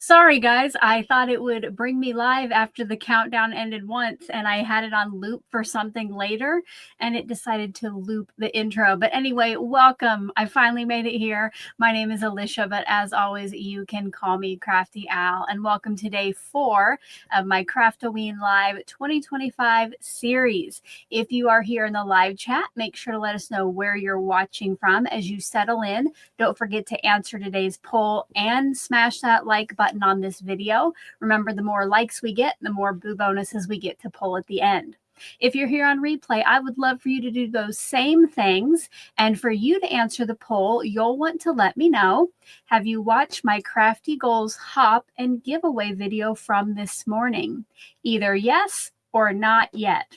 Sorry, guys. I thought it would bring me live after the countdown ended once, and I had it on loop for something later, and it decided to loop the intro. But anyway, welcome. I finally made it here. My name is Alicia, but as always, you can call me Crafty Al, and welcome to day 4 of my Craft-O-Ween Live 2025 series. If you are here in the live chat, make sure to let us know where you're watching from as you settle in. Don't forget to answer today's poll and smash that like button on this video. Remember, the more likes we get, the more boo bonuses we get to pull at the end. If you're here on replay, I would love for you to do those same things. And for you to answer the poll, you'll want to let me know, have you watched my Crafty Goals Hop and giveaway video from this morning? Either yes or not yet.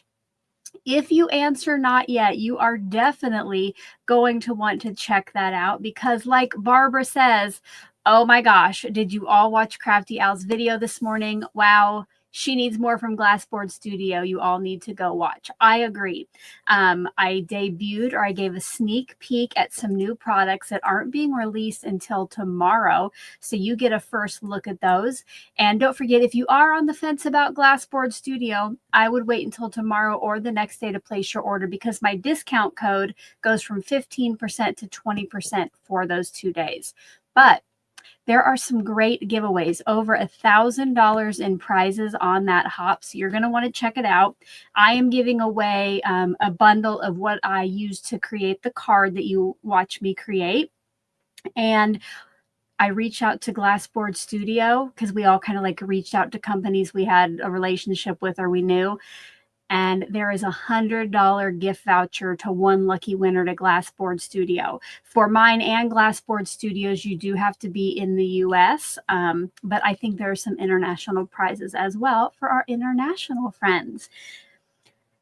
If you answer not yet, you are definitely going to want to check that out because, like Barbara says, oh my gosh, did you all watch Crafty Al's video this morning? Wow, she needs more from Glassboard Studio. You all need to go watch. I agree. I debuted, or I gave a sneak peek at some new products that aren't being released until tomorrow. So you get a first look at those. And don't forget, if you are on the fence about Glassboard Studio, I would wait until tomorrow or the next day to place your order because my discount code goes from 15% to 20% for those 2 days. But there are some great giveaways, over $1,000 in prizes on that hop. So you're going to want to check it out. I am giving away a bundle of what I use to create the card that you watch me create. And I reached out to Glassboard Studio because we all kind of like reached out to companies we had a relationship with or we knew. And there is $100 gift voucher to one lucky winner to Glassboard Studio. For mine and Glassboard Studios, you do have to be in the US, but I think there are some international prizes as well for our international friends.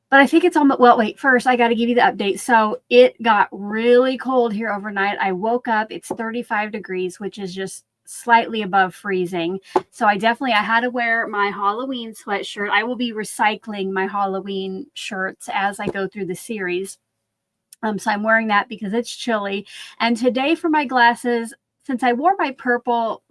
But I think it's almost, well, wait, first I got to give you the update. So it got really cold here overnight. I woke up, it's 35 degrees, which is just slightly above freezing. So I had to wear my Halloween sweatshirt. I will be recycling my Halloween shirts as I go through the series. So I'm wearing that because it's chilly. And today for my glasses, since I wore my purple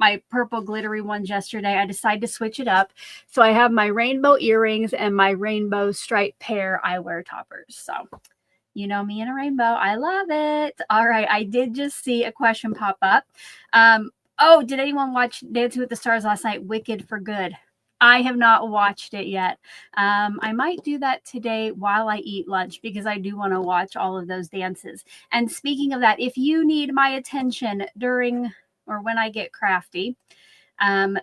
glittery ones yesterday, I decided to switch it up. So I have my rainbow earrings and my rainbow striped pear eyewear toppers. So you know me in a rainbow. I love it. All right. I did just see a question pop up. Oh, did anyone watch Dancing with the Stars last night? Wicked for Good. I have not watched it yet. I might do that today while I eat lunch because I do want to watch all of those dances. And speaking of that, if you need my attention during or when I get crafty,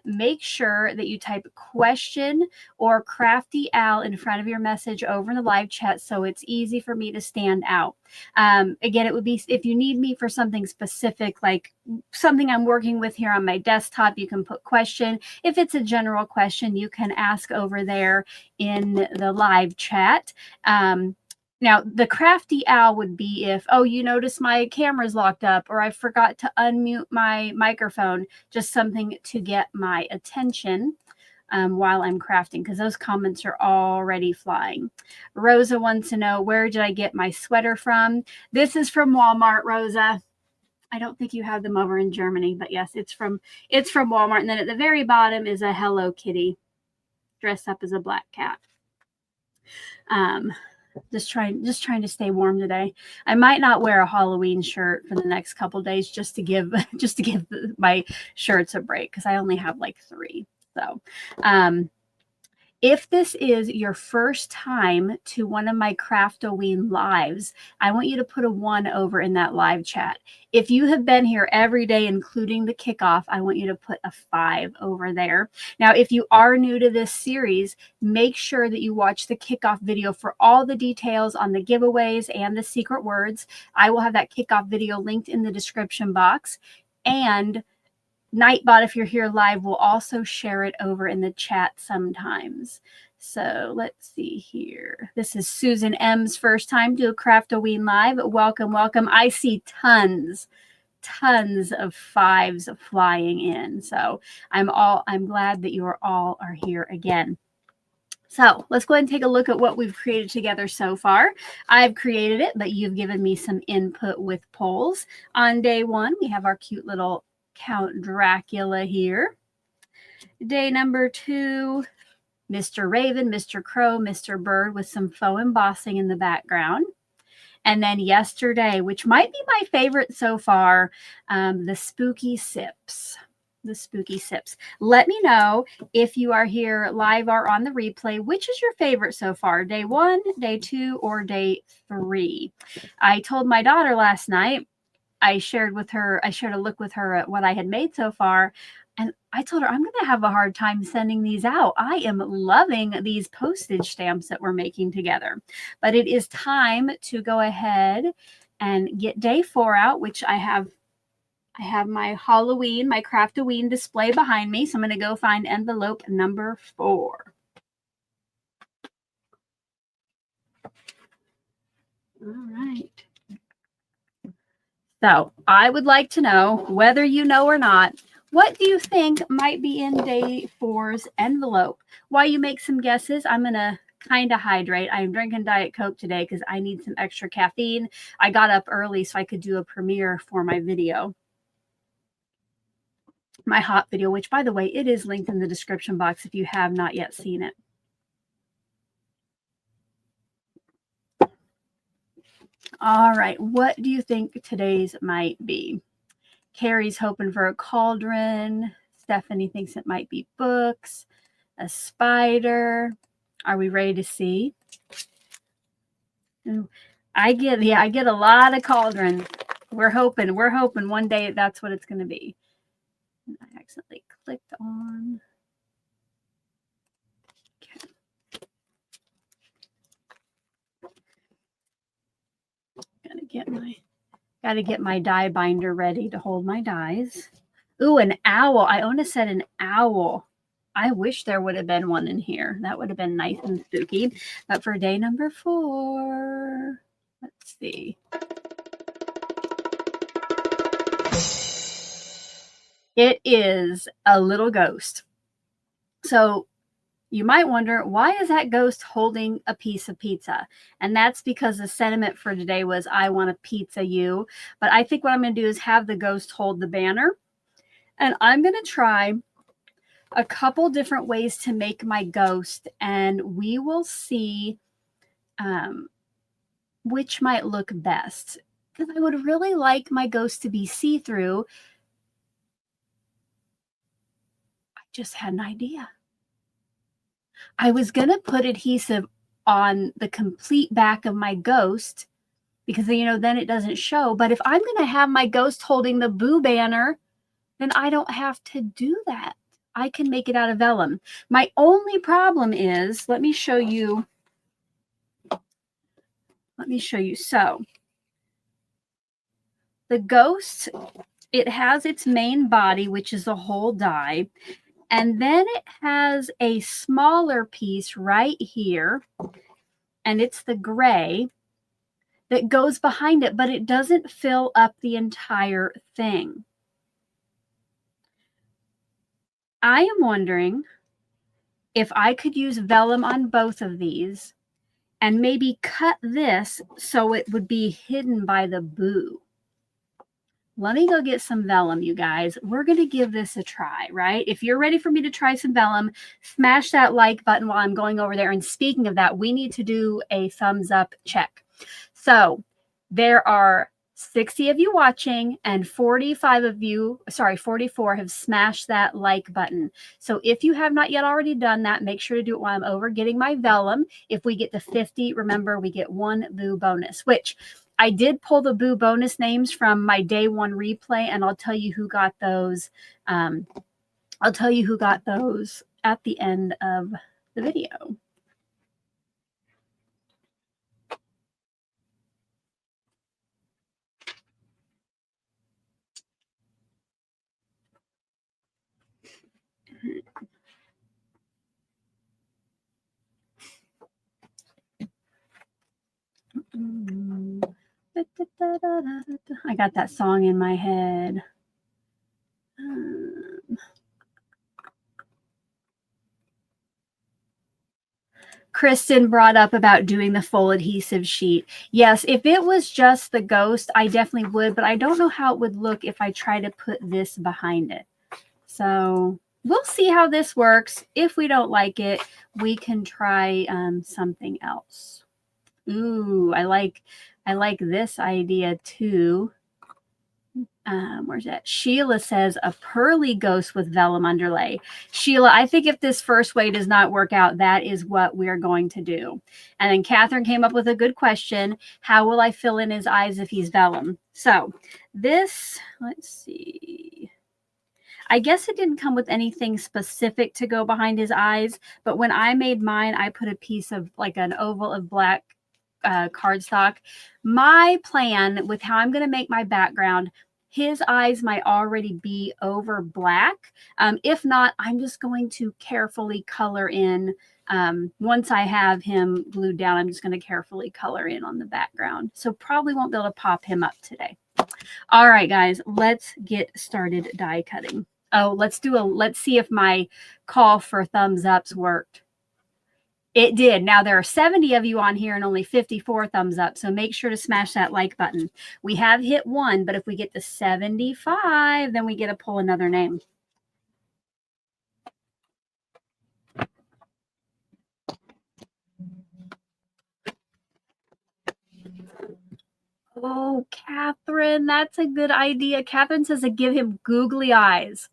make sure that you type question or Crafty Al in front of your message over in the live chat so it's easy for me to stand out. Again, it would be if you need me for something specific, like something I'm working with here on my desktop, you can put question. If it's a general question, you can ask over there in the live chat. Now, the Crafty Owl would be if, oh, you notice my camera's locked up or I forgot to unmute my microphone, just something to get my attention while I'm crafting, because those comments are already flying. Rosa wants to know, where did I get my sweater from? This is from Walmart, Rosa. I don't think you have them over in Germany, but yes, it's from Walmart. And then at the very bottom is a Hello Kitty dressed up as a black cat. Just trying to stay warm today. I might not wear a Halloween shirt for the next couple days just to give my shirts a break because I only have like 3. So, if this is your first time to one of my Craft-O-Ween lives, I want you to put a 1 over in that live chat. If you have been here every day, including the kickoff, I want you to put a 5 over there. Now, if you are new to this series, make sure that you watch the kickoff video for all the details on the giveaways and the secret words. I will have that kickoff video linked in the description box. And Nightbot, if you're here live, will also share it over in the chat sometimes. So let's see here. This is Susan M's first time to a Craft-O-Ween live. Welcome, welcome. I see tons of 5s flying in. So I'm glad that you all are here again. So let's go ahead and take a look at what we've created together so far. I've created it, but you've given me some input with polls. On day 1, we have our cute little Count Dracula here. Day number 2, Mr. Raven, Mr. Crow, Mr. Bird with some faux embossing in the background. And then yesterday, which might be my favorite so far, the Spooky Sips. The Spooky Sips. Let me know if you are here live or on the replay, which is your favorite so far, day 1, day 2, or day 3. I told my daughter last night, I shared a look with her at what I had made so far. And I told her, I'm going to have a hard time sending these out. I am loving these postage stamps that we're making together. But it is time to go ahead and get day 4 out, which I have my Halloween, my Craft-O-Ween display behind me. So I'm going to go find envelope number 4. All right. So I would like to know, whether you know or not, what do you think might be in day 4's envelope? While you make some guesses, I'm going to kind of hydrate. I'm drinking Diet Coke today because I need some extra caffeine. I got up early so I could do a premiere for my video. My hot video, which, by the way, it is linked in the description box if you have not yet seen it. All right, what do you think today's might be? Carrie's hoping for a cauldron. Stephanie thinks it might be books, a spider. Are we ready to see? I get a lot of cauldrons. We're hoping one day that's what it's going to be. I accidentally clicked on. Okay. Gotta get my die binder ready to hold my dies. Ooh, an owl. Iona said an owl. I wish there would have been one in here. That would have been nice and spooky. But for day number 4, let's see. It is a little ghost. So You might wonder, why is that ghost holding a piece of pizza? And that's because the sentiment for today was, I want a pizza you. But I think what I'm going to do is have the ghost hold the banner. And I'm going to try a couple different ways to make my ghost. And we will see which might look best. Because I would really like my ghost to be see-through. I just had an idea. I was going to put adhesive on the complete back of my ghost because, then it doesn't show. But if I'm going to have my ghost holding the boo banner, then I don't have to do that. I can make it out of vellum. My only problem is, let me show you. So the ghost, it has its main body, which is a whole die. And then it has a smaller piece right here, and it's the gray that goes behind it, but it doesn't fill up the entire thing. I am wondering if I could use vellum on both of these and maybe cut this so it would be hidden by the boo. Let me go get some vellum, you guys. We're going to give this a try, right? If you're ready for me to try some vellum, smash that like button while I'm going over there. And speaking of that, we need to do a thumbs up check. So there are 60 of you watching and 44 have smashed that like button. So if you have not yet already done that, make sure to do it while I'm over getting my vellum. If we get to 50, remember we get one boo bonus, which I did pull the boo bonus names from my day one replay, and I'll tell you who got those. I'll tell you who got those at the end of the video. I got that song in my head. Kristen brought up about doing the full adhesive sheet. Yes, if it was just the ghost, I definitely would, but I don't know how it would look if I try to put this behind it. So we'll see how this works. If we don't like it, we can try something else. Ooh, I like this idea too. Where's that? Sheila says a pearly ghost with vellum underlay. Sheila, I think if this first way does not work out, that is what we're going to do. And then Catherine came up with a good question. How will I fill in his eyes if he's vellum? So this, let's see. I guess it didn't come with anything specific to go behind his eyes, but when I made mine, I put a piece of like an oval of black cardstock. My plan with how I'm going to make my background, his eyes might already be over black. If not, I'm just going to carefully color in. Once I have him glued down, I'm just going to carefully color in on the background. So probably won't be able to pop him up today. All right, guys, let's get started die cutting. Oh, let's see if my call for thumbs ups worked. It did. Now there are 70 of you on here and only 54 thumbs up. So make sure to smash that like button. We have hit 1, but if we get to 75, then we get to pull another name. Oh, Catherine, that's a good idea. Catherine says to give him googly eyes.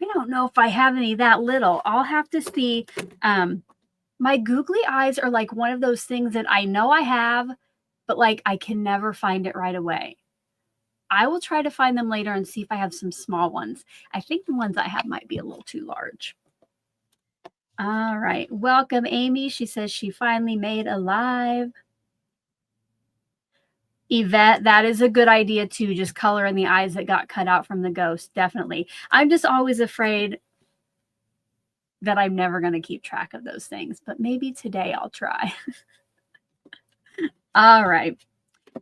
I don't know if I have any that little. I'll have to see. My googly eyes are like one of those things that I know I have, but like I can never find it right away. I will try to find them later and see if I have some small ones. I think the ones I have might be a little too large. All right. Welcome, Amy. She says she finally made a live. Yvette, that is a good idea too. Just color in the eyes that got cut out from the ghost. Definitely. I'm just always afraid that I'm never going to keep track of those things, but maybe today I'll try. All right.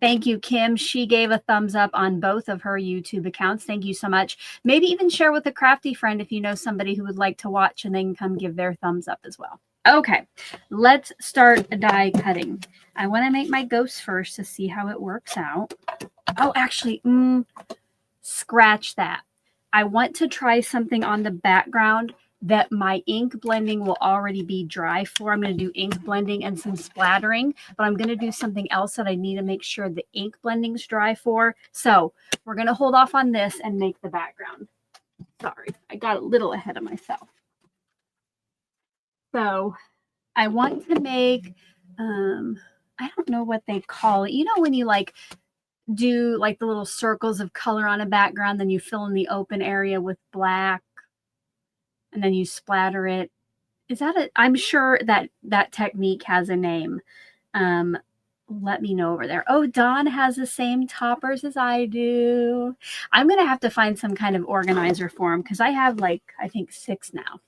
Thank you, Kim. She gave a thumbs up on both of her YouTube accounts. Thank you so much. Maybe even share with a crafty friend if you know somebody who would like to watch, and they can come give their thumbs up as well. Okay, let's start die cutting. I want to make my ghost first to see how it works out. Oh, actually, scratch that. I want to try something on the background that my ink blending will already be dry for. I'm going to do ink blending and some splattering, but I'm going to do something else that I need to make sure the ink blending's dry for. So we're going to hold off on this and make the background. Sorry, I got a little ahead of myself. So I want to make, I don't know what they call it. You know, when you like do like the little circles of color on a background, then you fill in the open area with black and then you splatter it. Is that a, I'm sure that that technique has a name. Let me know over there. Oh, Dawn has the same toppers as I do. I'm going to have to find some kind of organizer for them because I have like, I think 6 now.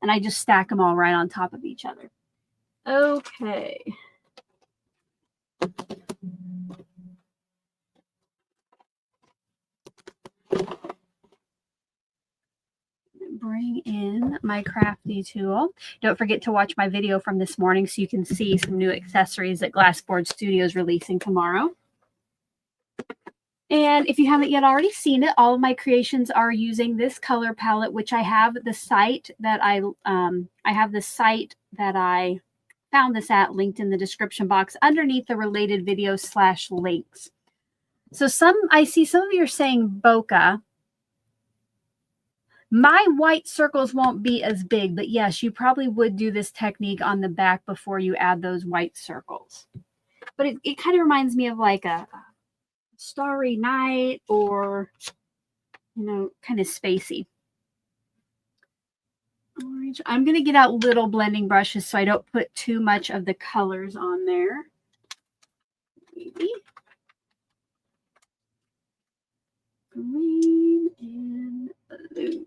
And I just stack them all right on top of each other. Okay. Bring in my crafty tool. Don't forget to watch my video from this morning so you can see some new accessories that Glassboard Studio is releasing tomorrow. And if you haven't yet already seen it, all of my creations are using this color palette, which I have the site that I found this at linked in the description box underneath the related videos / links. So I see some of you are saying bokeh. My white circles won't be as big, but yes, you probably would do this technique on the back before you add those white circles. But it kind of reminds me of like a starry night or, you know, kind of spacey. Orange. I'm going to get out little blending brushes so I don't put too much of the colors on there. Maybe. Green and blue.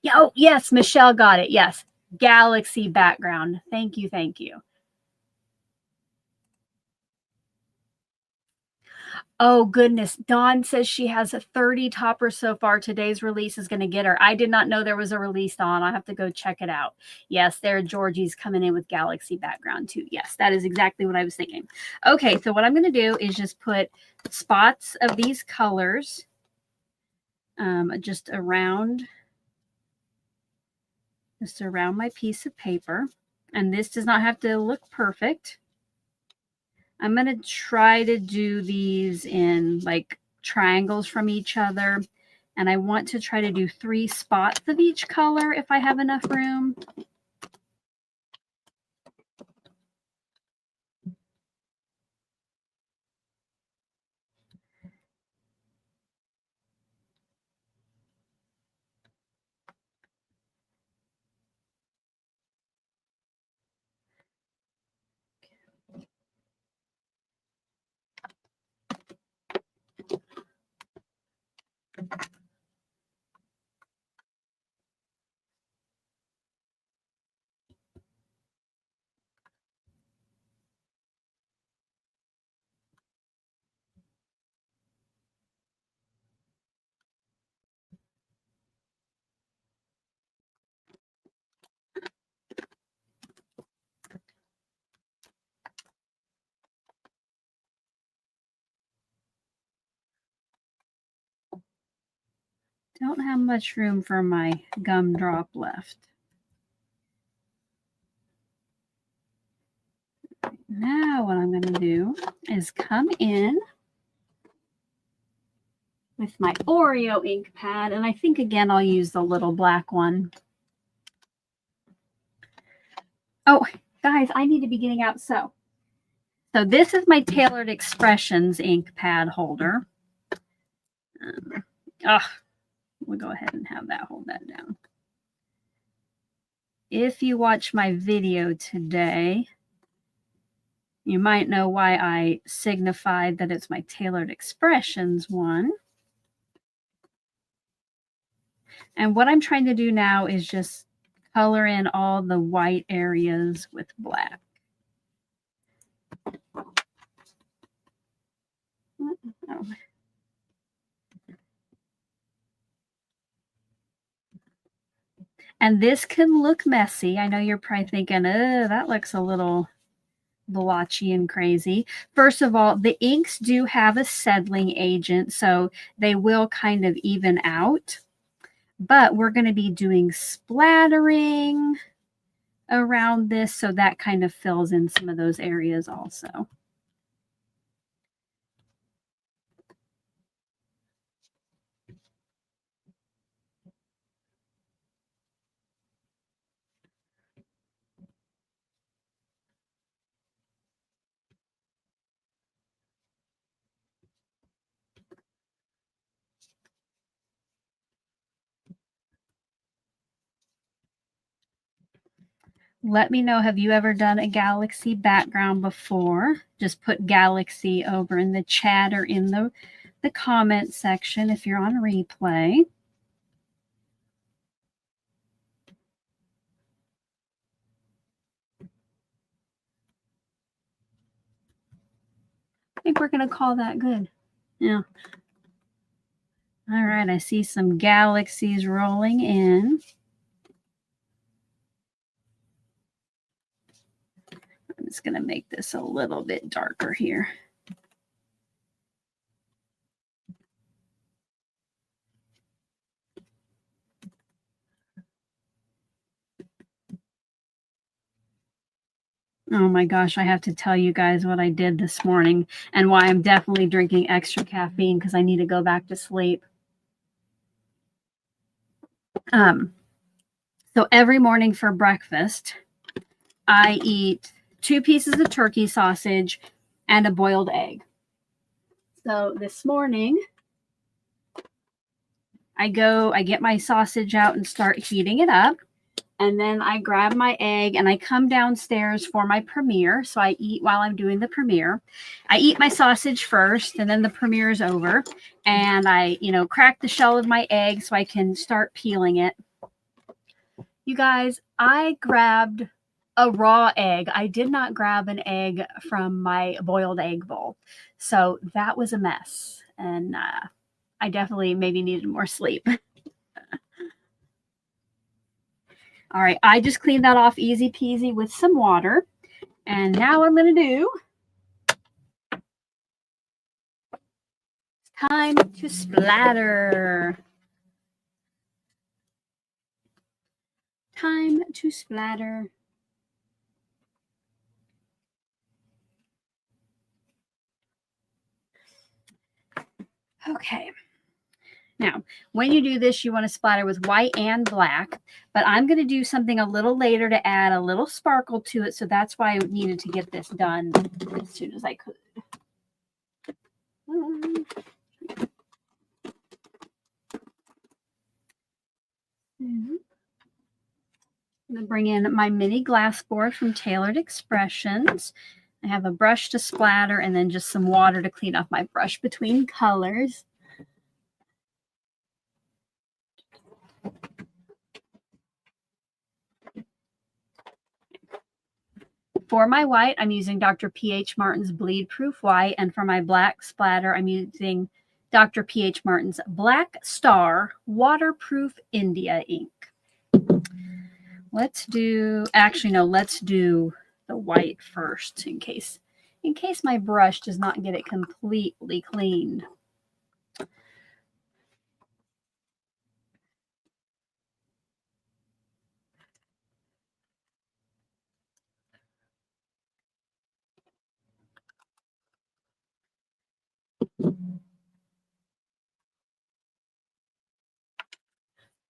Yeah, oh, yes, Michelle got it. Yes, galaxy background. Thank you, thank you. Oh, goodness. Dawn says she has 30 toppers so far. Today's release is going to get her. I did not know there was a release, Dawn. I'll have to go check it out. Yes, there, Georgie's coming in with galaxy background, too. Yes, that is exactly what I was thinking. Okay, so what I'm going to do is just put spots of these colors just around my piece of paper. And this does not have to look perfect. I'm going to try to do these in like triangles from each other. And I want to try to do 3 spots of each color if I have enough room. Don't have much room for my gumdrop left. Now what I'm going to do is come in with my Oreo ink pad. And I think, again, I'll use the little black one. Oh, guys, I need to be getting out. So this is my Tailored Expressions ink pad holder. We'll go ahead and have that hold that down. If you watch my video today, you might know why I signified that it's my Tailored Expressions one. And what I'm trying to do now is just color in all the white areas with black. Oh. And this can look messy. I know you're probably thinking, oh, that looks a little blotchy and crazy. First of all, the inks do have a settling agent, so they will kind of even out. But we're going to be doing splattering around this, so that kind of fills in some of those areas also. Let me know, have you ever done a galaxy background before? Just put galaxy over in the chat or in the comment section if you're on replay. I think we're going to call that good. Yeah. All right, I see some galaxies rolling in. I'm just going to make this a little bit darker here. Oh my gosh, I have to tell you guys what I did this morning and why I'm definitely drinking extra caffeine, because I need to go back to sleep. So every morning for breakfast, I eat 2 pieces of turkey sausage and a boiled egg. So this morning, I get my sausage out and start heating it up. And then I grab my egg and I come downstairs for my premiere. So I eat while I'm doing the premiere. I eat my sausage first, and then the premiere is over. And I, crack the shell of my egg so I can start peeling it. You guys, I grabbed a raw egg. I did not grab an egg from my boiled egg bowl. So that was a mess. And I definitely maybe needed more sleep. All right, I just cleaned that off easy peasy with some water. And now I'm going to do time to splatter. Time to splatter. Okay. Now, when you do this, you want to splatter with white and black, but I'm going to do something a little later to add a little sparkle to it, so that's why I needed to get this done as soon as I could. I'm going to bring in my mini glass board from Tailored Expressions. I have a brush to splatter and then just some water to clean off my brush between colors. For my white, I'm using Dr. P.H. Martin's Bleed Proof White, and for my black splatter, I'm using Dr. P.H. Martin's Black Star Waterproof India ink. Let's do, actually no, let's do the white first in case my brush does not get it completely cleaned.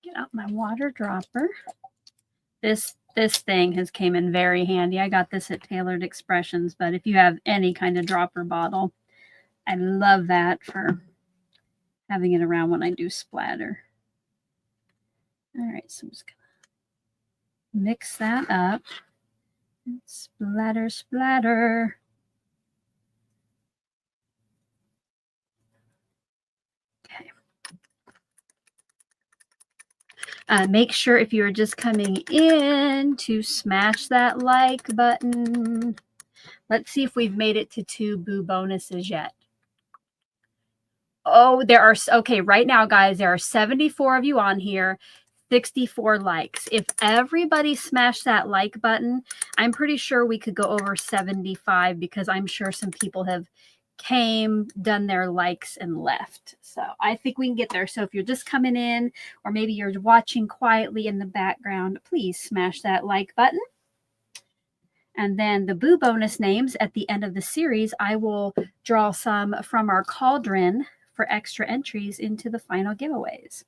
Get out my water dropper. This thing has came in very handy. I got this at Tailored Expressions, but if you have any kind of dropper bottle, I love that for having it around when I do splatter. All right, so I'm just gonna mix that up. Splatter, splatter. Okay. Make sure if you're just coming in to smash that like button. Let's see if we've made it to 2 boo bonuses yet. Oh, there are, okay, right now, guys, there are 74 of you on here, 64 likes. If everybody smashed that like button, I'm pretty sure we could go over 75 because I'm sure some people have came, done their likes, and left. So I think we can get there. So if you're just coming in, or maybe you're watching quietly in the background, please smash that like button. And then the Boo bonus names at the end of the series, I will draw some from our cauldron for extra entries into the final giveaways.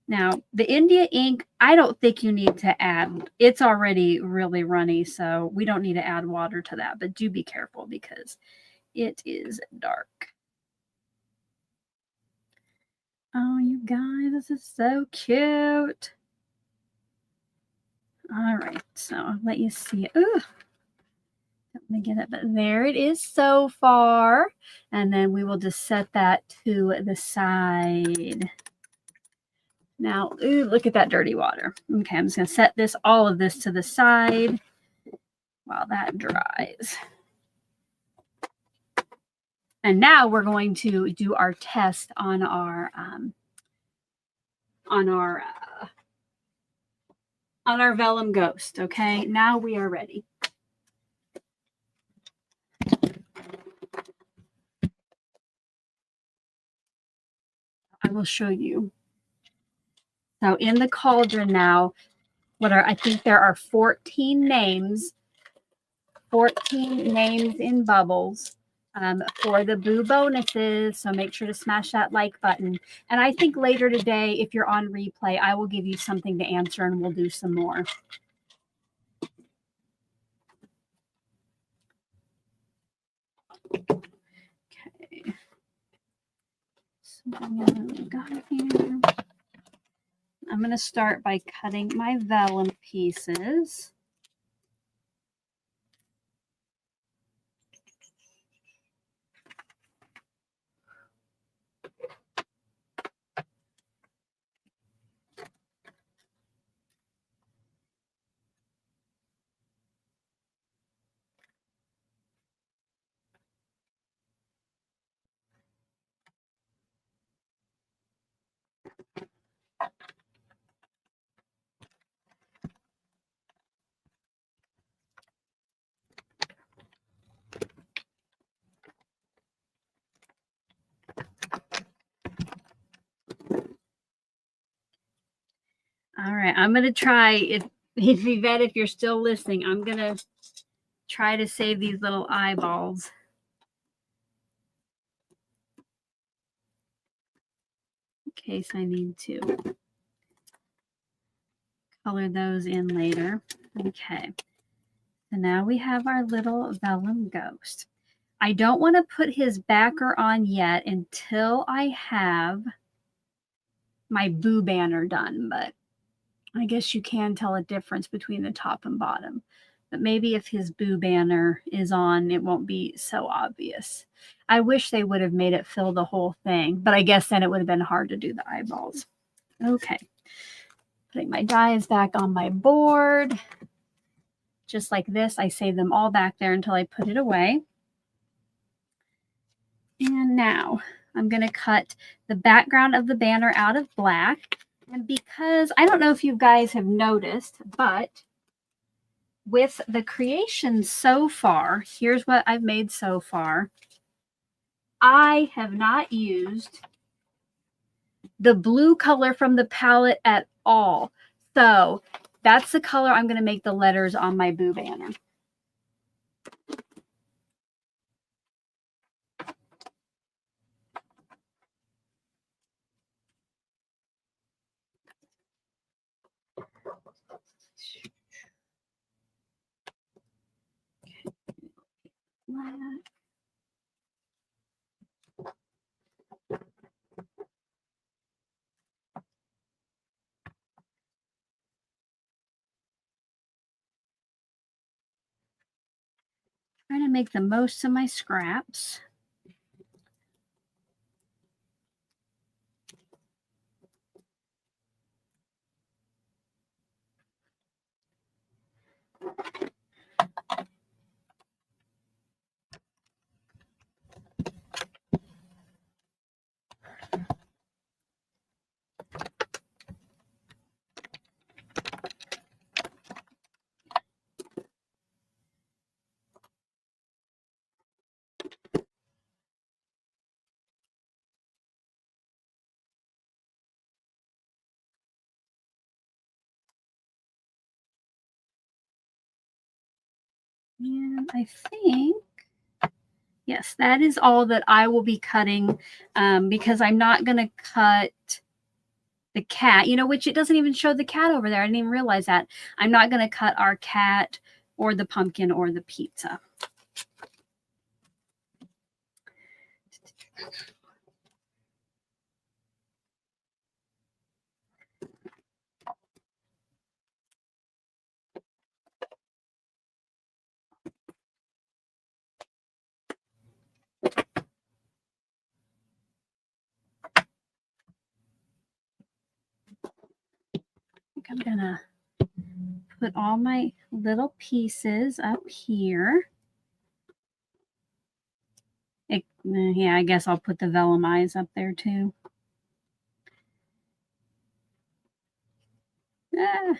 Now, the India ink, I don't think you need to add. It's already really runny, so we don't need to add water to that. But do be careful because it is dark. Oh, you guys, this is so cute. All right, so I'll let you see. Ooh. Let me get it, but there it is so far. And then we will just set that to the side. Now, ooh, look at that dirty water. Okay, I'm just going to set this, all of this to the side while that dries. And now we're going to do our test on our vellum ghost. Okay, now we are ready. I will show you. So in the cauldron now, I think there are 14 names. 14 names in bubbles for the Boo bonuses. So make sure to smash that like button. And I think later today, if you're on replay, I will give you something to answer and we'll do some more. Okay. So we got here. I'm going to start by cutting my vellum pieces. All right, I'm going to try, if Yvette, if you're still listening, I'm going to try to save these little eyeballs. In case I need to color those in later. Okay, so now we have our little vellum ghost. I don't want to put his backer on yet until I have my Boo banner done, but I guess you can tell a difference between the top and bottom. But maybe if his Boo banner is on, it won't be so obvious. I wish they would have made it fill the whole thing, but I guess then it would have been hard to do the eyeballs. Okay. Putting my dies back on my board. Just like this, I save them all back there until I put it away. And now I'm going to cut the background of the banner out of black. And because I don't know if you guys have noticed, but with the creations so far, here's what I've made so far. I have not used the blue color from the palette at all. So that's the color I'm going to make the letters on my Boo banner. Trying to make the most of my scraps. And I think, yes, that is all that I will be cutting because I'm not going to cut the cat, you know, which it doesn't even show the cat over there. I didn't even realize that. I'm not going to cut our cat or the pumpkin or the pizza. I'm gonna put all my little pieces up here. Yeah, I guess I'll put the vellum eyes up there too. Ah.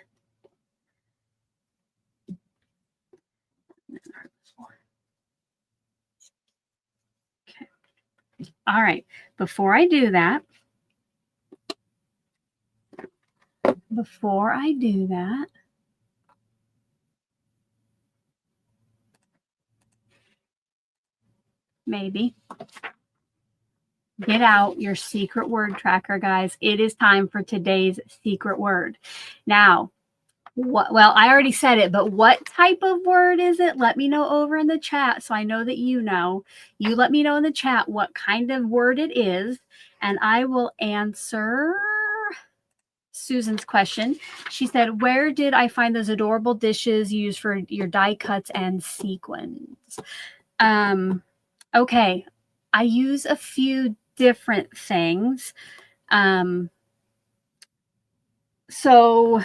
Okay. All right. Before I do that, maybe get out your secret word tracker, guys. It is time for today's secret word. Now, well, I already said it, but what type of word is it? Let me know over in the chat so I know that you know. You let me know in the chat what kind of word it is, and I will answer Susan's question. She said, where did I find those adorable dishes used for your die cuts and sequins? Okay, I use a few different things. So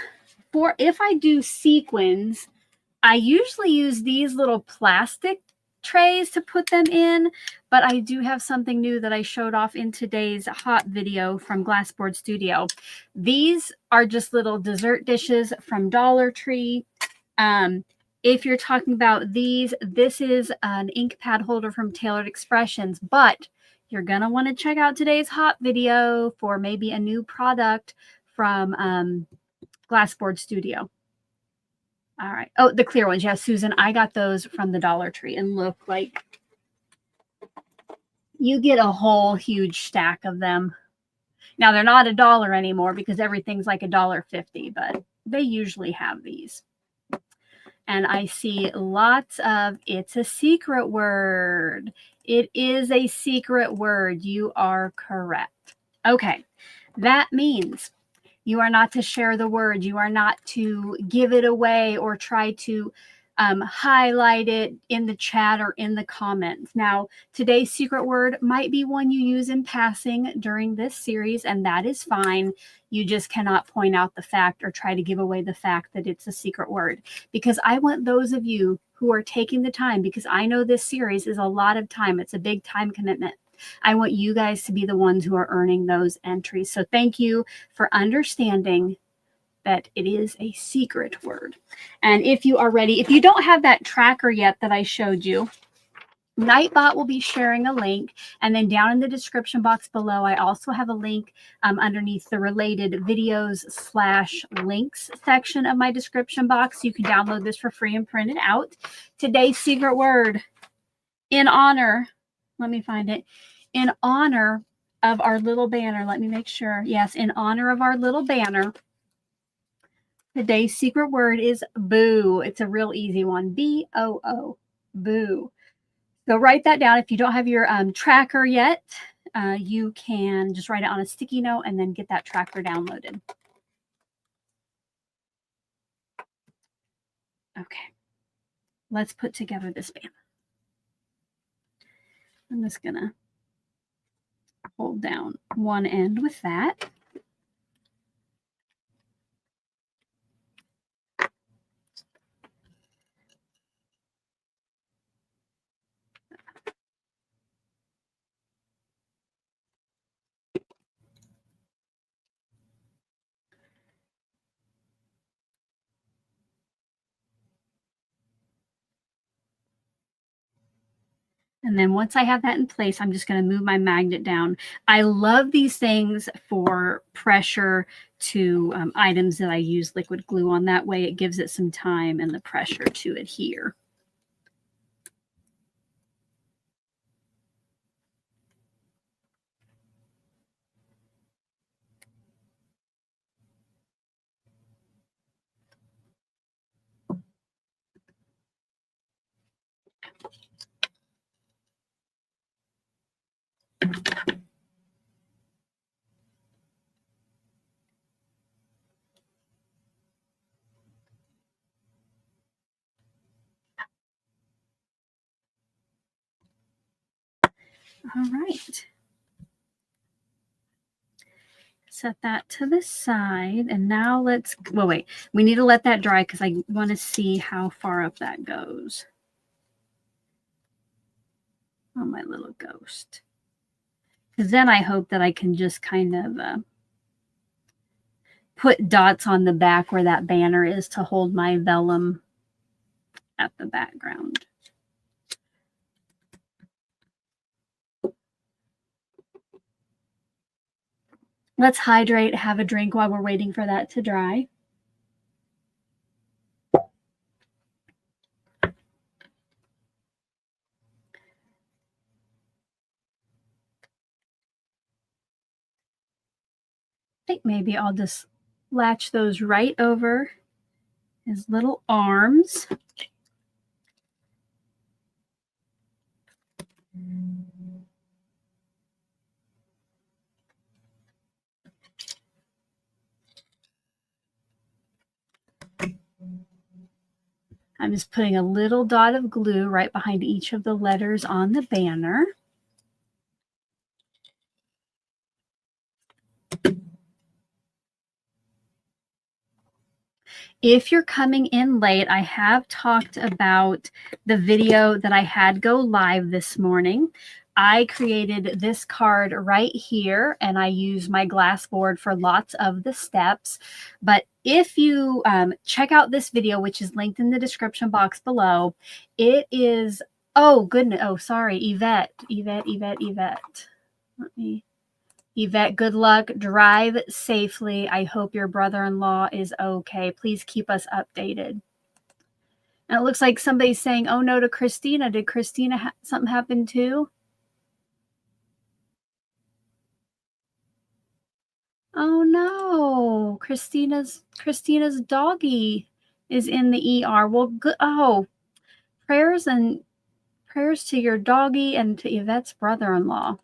if I do sequins, I usually use these little plastic trays to put them in, but I do have something new that I showed off in today's hot video from Glassboard Studio. These are just little dessert dishes from Dollar Tree. If you're talking about these, this is an ink pad holder from Tailored Expressions, but you're going to want to check out today's hot video for maybe a new product from Glassboard Studio. All right. Oh, the clear ones. Yeah, Susan, I got those from the Dollar Tree. And look, like, you get a whole huge stack of them. Now, they're not $1 anymore because everything's like $1.50, but they usually have these. And I see lots of, it's a secret word. It is a secret word. You are correct. Okay. That means you are not to share the word. You are not to give it away or try to highlight it in the chat or in the comments. Now, today's secret word might be one you use in passing during this series, and that is fine. You just cannot point out the fact or try to give away the fact that it's a secret word, because I want those of you who are taking the time, because I know this series is a lot of time. It's a big time commitment. I want you guys to be the ones who are earning those entries. So thank you for understanding that it is a secret word. And if you are ready, if you don't have that tracker yet that I showed you, Nightbot will be sharing a link. And then down in the description box below, I also have a link underneath the related videos / links section of my description box. You can download this for free and print it out. Today's secret word, in honor, let me find it, in honor of our little banner. Let me make sure. Yes, in honor of our little banner. Today's secret word is boo. It's a real easy one. B-O-O. Boo. So write that down. If you don't have your tracker yet, you can just write it on a sticky note and then get that tracker downloaded. Okay. Let's put together this banner. I'm just going to hold down one end with that. And then once I have that in place, I'm just going to move my magnet down. I love these things for pressure to items that I use liquid glue on. That way it gives it some time and the pressure to adhere. All right. Set that to the side. And now let's, well, wait, we need to let that dry because I want to see how far up that goes. Oh, my little ghost. Because then I hope that I can just kind of put dots on the back where that banner is to hold my vellum at the background. Let's hydrate, have a drink while we're waiting for that to dry. I think maybe I'll just latch those right over his little arms. I'm just putting a little dot of glue right behind each of the letters on the banner. If you're coming in late, I have talked about the video that I had go live this morning. I created this card right here, and I use my glass board for lots of the steps. But if you check out this video, which is linked in the description box below, it is, oh, goodness. Oh, sorry, Yvette. Let me... Yvette, good luck. Drive safely. I hope your brother-in-law is okay. Please keep us updated. And it looks like somebody's saying, oh no, to Christina. Did Christina something happen too? Oh no. Christina's doggy is in the ER. Well, good. Oh, prayers to your doggy and to Yvette's brother-in-law.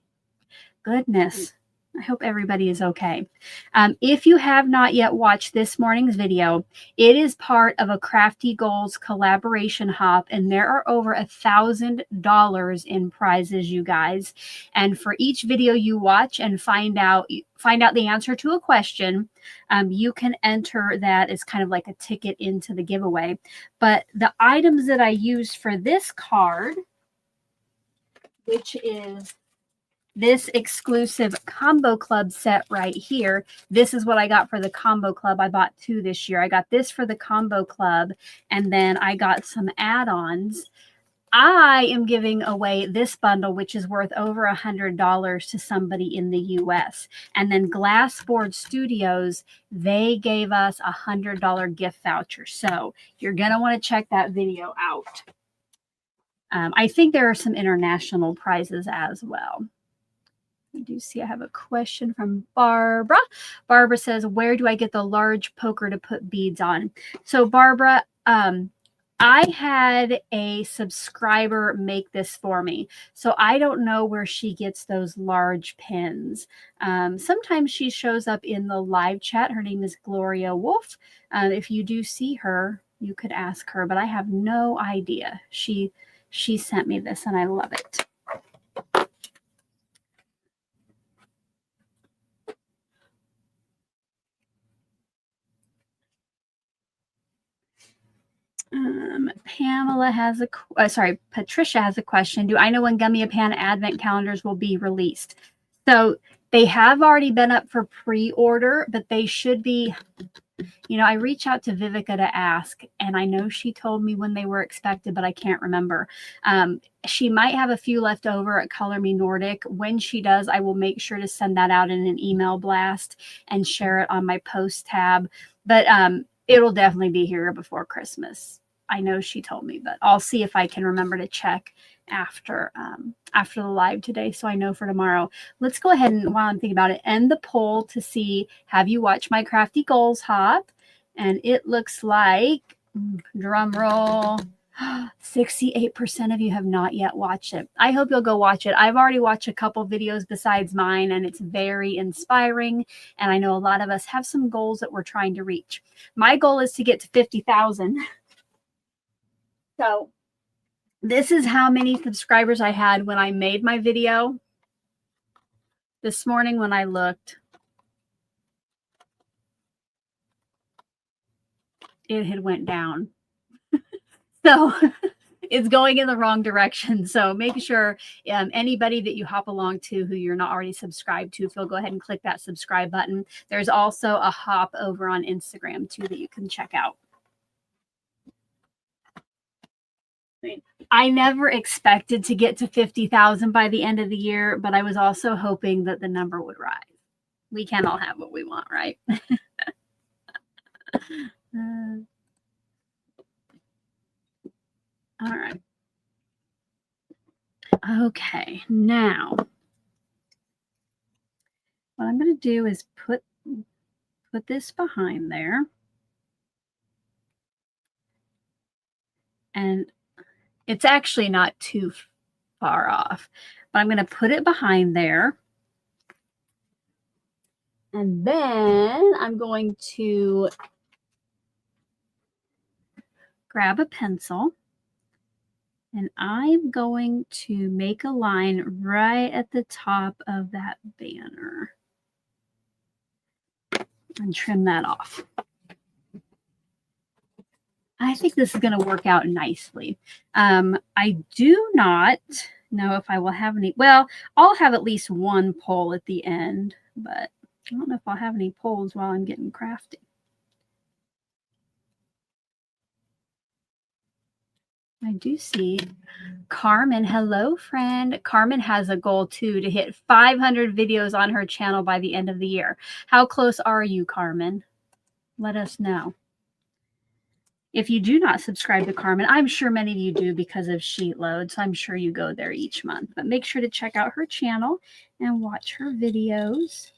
Goodness. I hope everybody is okay. If you have not yet watched this morning's video, it is part of a Crafty Goals collaboration hop, and there are over $1,000 in prizes, you guys. And for each video you watch and find out the answer to a question, you can enter that as kind of like a ticket into the giveaway. But the items that I used for this card, which is this exclusive combo club set right here. This is what I got for the combo club. I bought 2 this year. I got this for the combo club, and then I got some add-ons. I am giving away this bundle, which is worth over $100 to somebody in the US. And then Glassboard Studios, they gave us a $100 gift voucher. So you're going to want to check that video out. I think there are some international prizes as well. I do see I have a question from Barbara. Barbara says, where do I get the large poker to put beads on? So Barbara, I had a subscriber make this for me. So I don't know where she gets those large pins. Sometimes she shows up in the live chat. Her name is Gloria Wolf. If you do see her, you could ask her, but I have no idea. She sent me this and I love it. Pamela has Patricia has a question. Do I know when Gummy Pan advent calendars will be released? So they have already been up for pre-order, but they should be, I reach out to Vivica to ask, and I know she told me when they were expected, but I can't remember. She might have a few left over at Color Me Nordic. When she does, I will make sure to send that out in an email blast and share it on my post tab. But it'll definitely be here before Christmas. I know she told me, but I'll see if I can remember to check after the live today, so I know for tomorrow. Let's go ahead and, while I'm thinking about it, end the poll to see, have you watched my Crafty Goals hop? And it looks like, drum roll, 68% of you have not yet watched it. I hope you'll go watch it. I've already watched a couple videos besides mine, and it's very inspiring. And I know a lot of us have some goals that we're trying to reach. My goal is to get to 50,000. So this is how many subscribers I had when I made my video. This morning when I looked, it had went down. So it's going in the wrong direction. So make sure anybody that you hop along to who you're not already subscribed to, if you'll go ahead and click that subscribe button. There's also a hop over on Instagram too that you can check out. I never expected to get to 50,000 by the end of the year, but I was also hoping that the number would rise. We can't all have what we want, right? All right. Okay, now what I'm going to do is put this behind there. And it's actually not too far off, but I'm going to put it behind there. And then I'm going to grab a pencil. And I'm going to make a line right at the top of that banner and trim that off. I think this is going to work out nicely. I do not know if I will have any. Well, I'll have at least one poll at the end, but I don't know if I'll have any polls while I'm getting crafty. I do see Carmen. Hello, friend. Carmen has a goal, too, to hit 500 videos on her channel by the end of the year. How close are you, Carmen? Let us know. If you do not subscribe to Carmen, I'm sure many of you do because of Sheet Load, so I'm sure you go there each month. But make sure to check out her channel and watch her videos.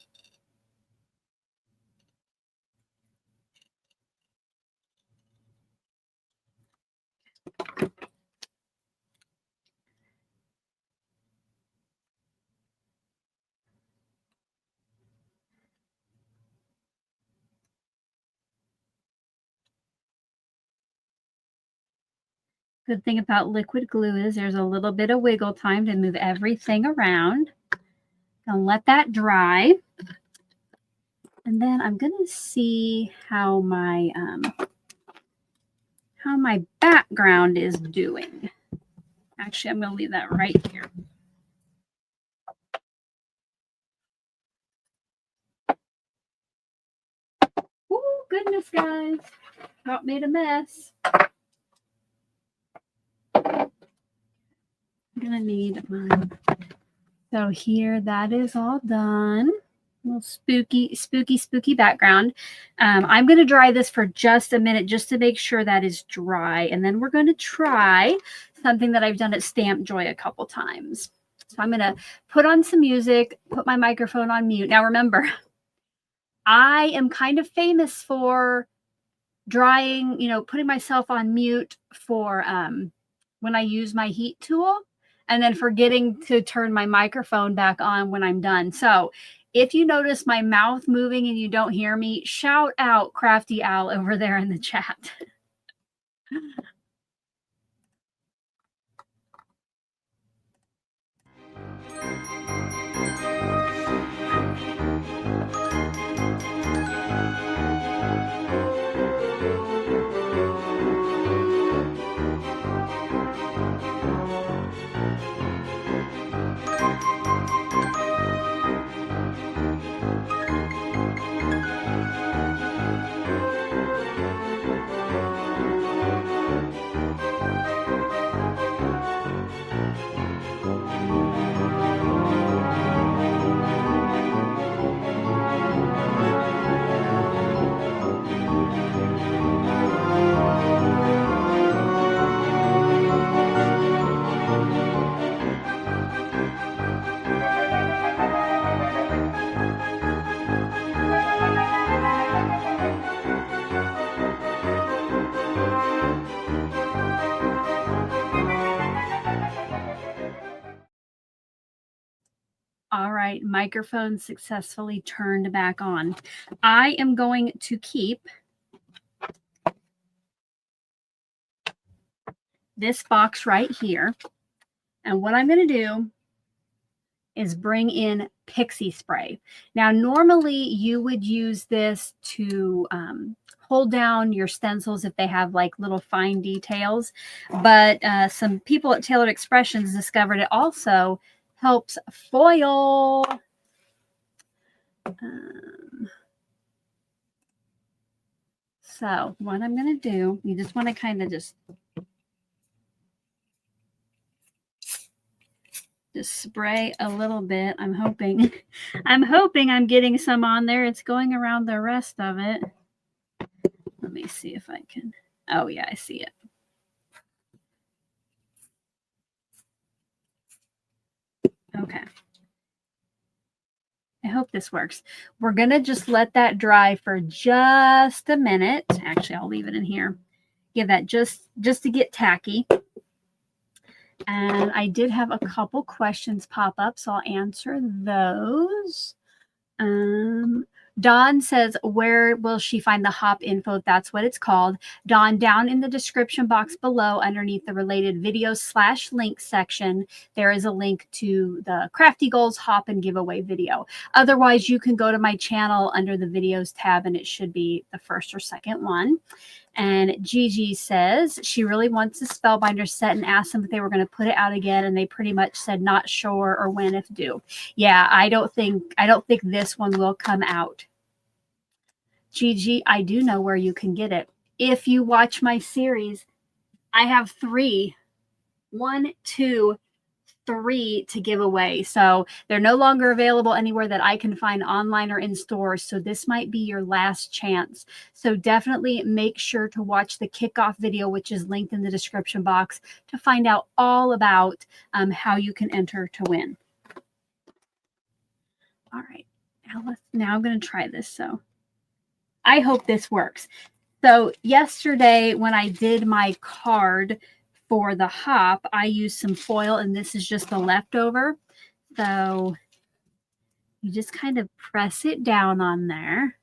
Good thing about liquid glue is there's a little bit of wiggle time to move everything around. I'll let that dry. And then I'm going to see how my background is doing. Actually, I'm going to leave that right here. Oh, goodness, guys. About made a mess. I'm going to need mine. So here, that is all done. A little spooky background. I'm going to dry this for just a minute just to make sure that is dry. And then we're going to try something that I've done at Stamp Joy a couple times. So I'm going to put on some music, put my microphone on mute. Now remember, I am kind of famous for drying, putting myself on mute for when I use my heat tool, and then forgetting to turn my microphone back on when I'm done. So if you notice my mouth moving and you don't hear me, shout out Crafty Owl over there in the chat. right, microphone successfully turned back on. I am going to keep this box right here. And what I'm going to do is bring in pixie spray. Now, normally you would use this to hold down your stencils if they have like little fine details. But some people at Tailored Expressions discovered it also helps foil. So what I'm going to do, you just want to kind of just spray a little bit. I'm hoping I'm getting some on there. It's going around the rest of it. Let me see if I can. Oh yeah, I see it. Okay. I hope this works. We're going to just let that dry for just a minute. Actually, I'll leave it in here. Give that just to get tacky. And I did have a couple questions pop up, so I'll answer those. Dawn says, where will she find the hop info? That's what it's called. Dawn, down in the description box below, underneath the related videos / links section, there is a link to the Crafty Goals hop and giveaway video. Otherwise, you can go to my channel under the videos tab, and it should be the first or second one. And Gigi says she really wants a Spellbinder set and asked them if they were going to put it out again, and they pretty much said not sure or when, if due. Yeah, I don't think this one will come out. Gigi, I do know where you can get it. If you watch my series, I have 3. 1, 2, 3 to give away. So they're no longer available anywhere that I can find online or in stores. So this might be your last chance. So definitely make sure to watch the kickoff video, which is linked in the description box, to find out all about how you can enter to win. All right. Now I'm going to try this. So I hope this works. So yesterday when I did my card for the hop, I used some foil, and this is just the leftover. So you just kind of press it down on there.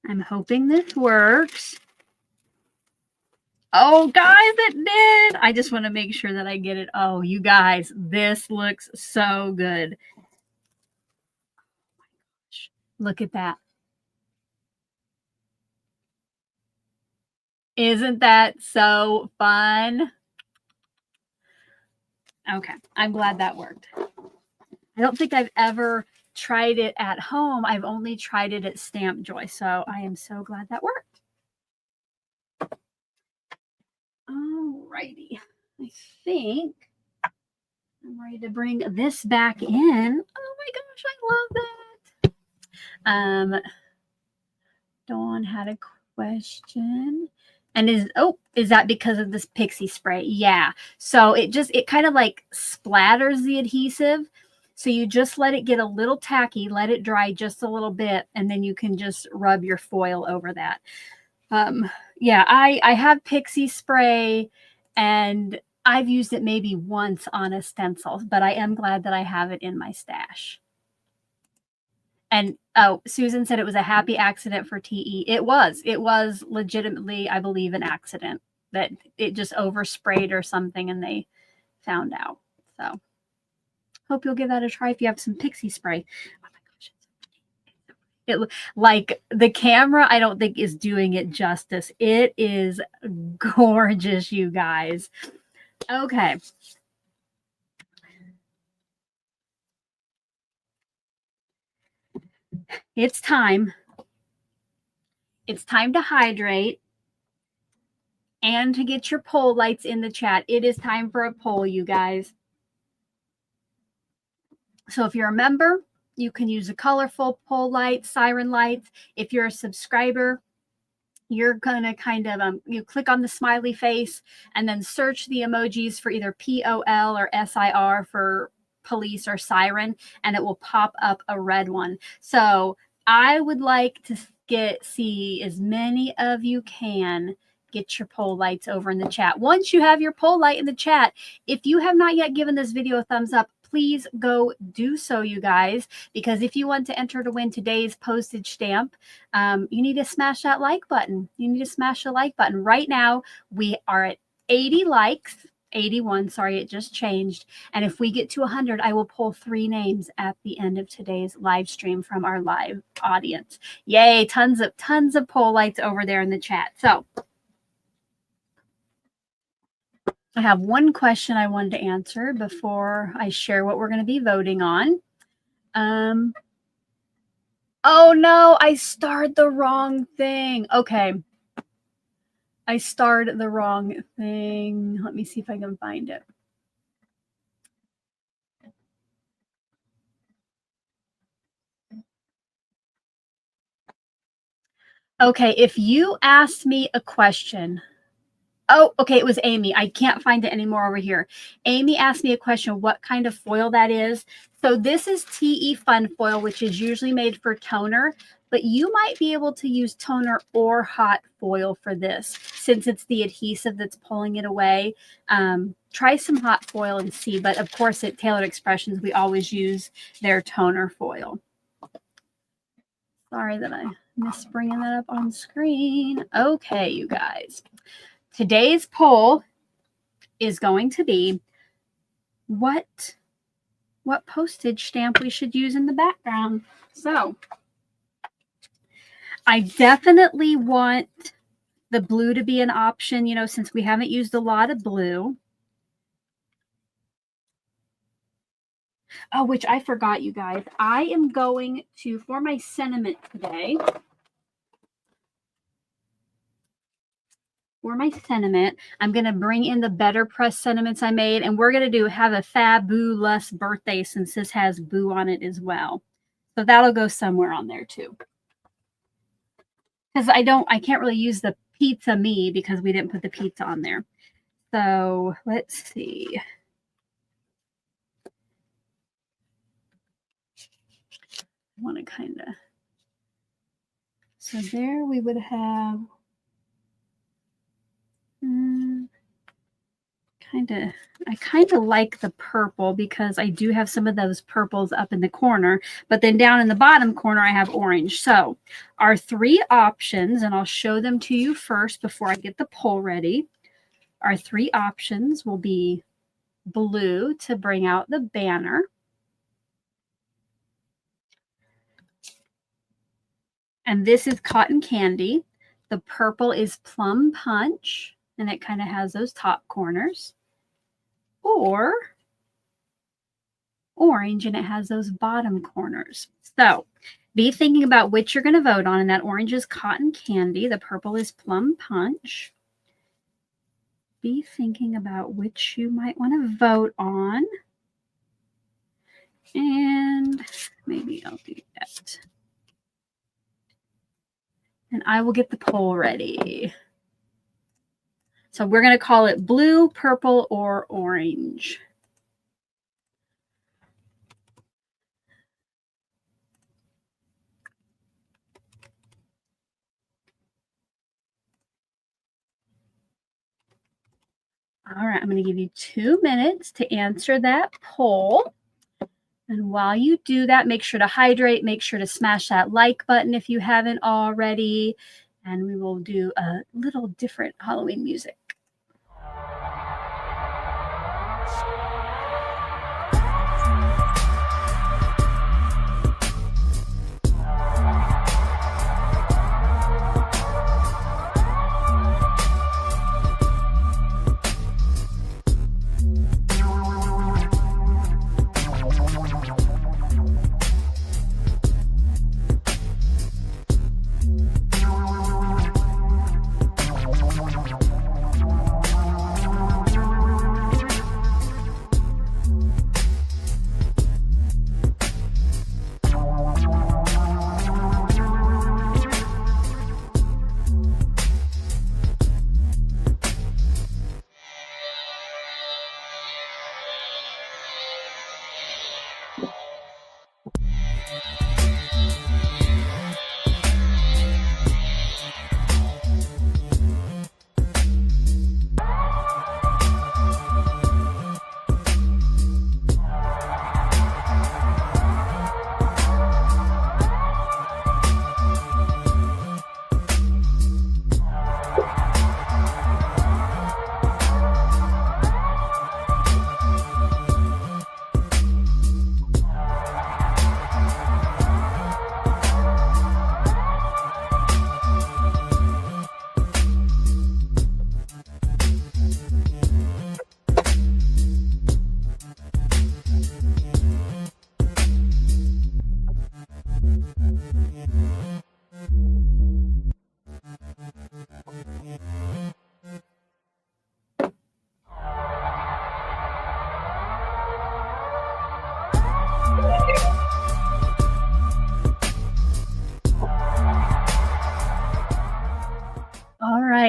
I'm hoping this works. Oh, guys, it did. I just want to make sure that I get it. Oh, you guys, this looks so good. Oh my gosh. Look at that. Isn't that so fun? Okay, I'm glad that worked. I don't think I've ever tried it at home. I've only tried it at Stamp Joy, so I am so glad that worked. All righty. I think I'm ready to bring this back in. Oh my gosh, I love that. Dawn had a question. And is that because of this pixie spray? Yeah. So it kind of like splatters the adhesive. So you just let it get a little tacky, let it dry just a little bit, and then you can just rub your foil over that. Yeah, I have pixie spray, and I've used it maybe once on a stencil, but I am glad that I have it in my stash. And oh, Susan said it was a happy accident for TE. It was legitimately, I believe, an accident, that it just oversprayed or something and they found out. So hope you'll give that a try if you have some pixie spray. Oh my gosh. It, like the camera, I don't think is doing it justice. It is gorgeous, you guys. Okay. It's time. It's time to hydrate and to get your poll lights in the chat. It is time for a poll, you guys. So if you're a member, you can use a colorful poll light, siren lights. If you're a subscriber, you're going to kind of, you click on the smiley face and then search the emojis for either POL or SIR for police or siren, and it will pop up a red one. So I would like to see as many of you can get your poll lights over in the chat. Once you have your poll light in the chat, if you have not yet given this video a thumbs up, please go do so, you guys, because if you want to enter to win today's postage stamp, you need to smash that like button. You need to smash the like button. Right now, we are at 80 likes. 81, sorry, it just changed. And if we get to 100, I will pull 3 names at the end of today's live stream from our live audience. Yay, tons of poll lights over there in the chat. So I have one question I wanted to answer before I share what we're going to be voting on. Oh no, I starred the wrong thing. Okay. I starred the wrong thing. Let me see if I can find it. Okay, if you asked me a question. Oh, okay, it was Amy. I can't find it anymore over here. Amy asked me a question, what kind of foil that is. So this is TE Fun foil, which is usually made for toner, but you might be able to use toner or hot foil for this since it's the adhesive that's pulling it away. Try some hot foil and see, but of course at Tailored Expressions, we always use their toner foil. Sorry that I missed bringing that up on screen. Okay, you guys. Today's poll is going to be what postage stamp we should use in the background. So I definitely want the blue to be an option, you know, since we haven't used a lot of blue. Oh, which I forgot, you guys. I am going to, for my sentiment today, I'm going to bring in the Better Press sentiments I made, and we're going to have a fabulous birthday since this has boo on it as well. So that'll go somewhere on there too. Because I can't really use the pizza me because we didn't put the pizza on there. So let's see. I want to kind of, so there we would have I kind of like the purple because I do have some of those purples up in the corner, but then down in the bottom corner I have orange. So our 3 options, and I'll show them to you first before I get the poll ready. Our 3 options will be blue to bring out the banner, and this is Cotton Candy. The purple is Plum Punch, and it kind of has those top corners. Or orange, and it has those bottom corners. So be thinking about which you're going to vote on, and that orange is Cotton Candy. The purple is Plum Punch. Be thinking about which you might want to vote on. And maybe I'll do that. And I will get the poll ready. So we're going to call it blue, purple, or orange. All right, I'm going to give you 2 minutes to answer that poll. And while you do that, make sure to hydrate, make sure to smash that like button if you haven't already. And we will do a little different Halloween music.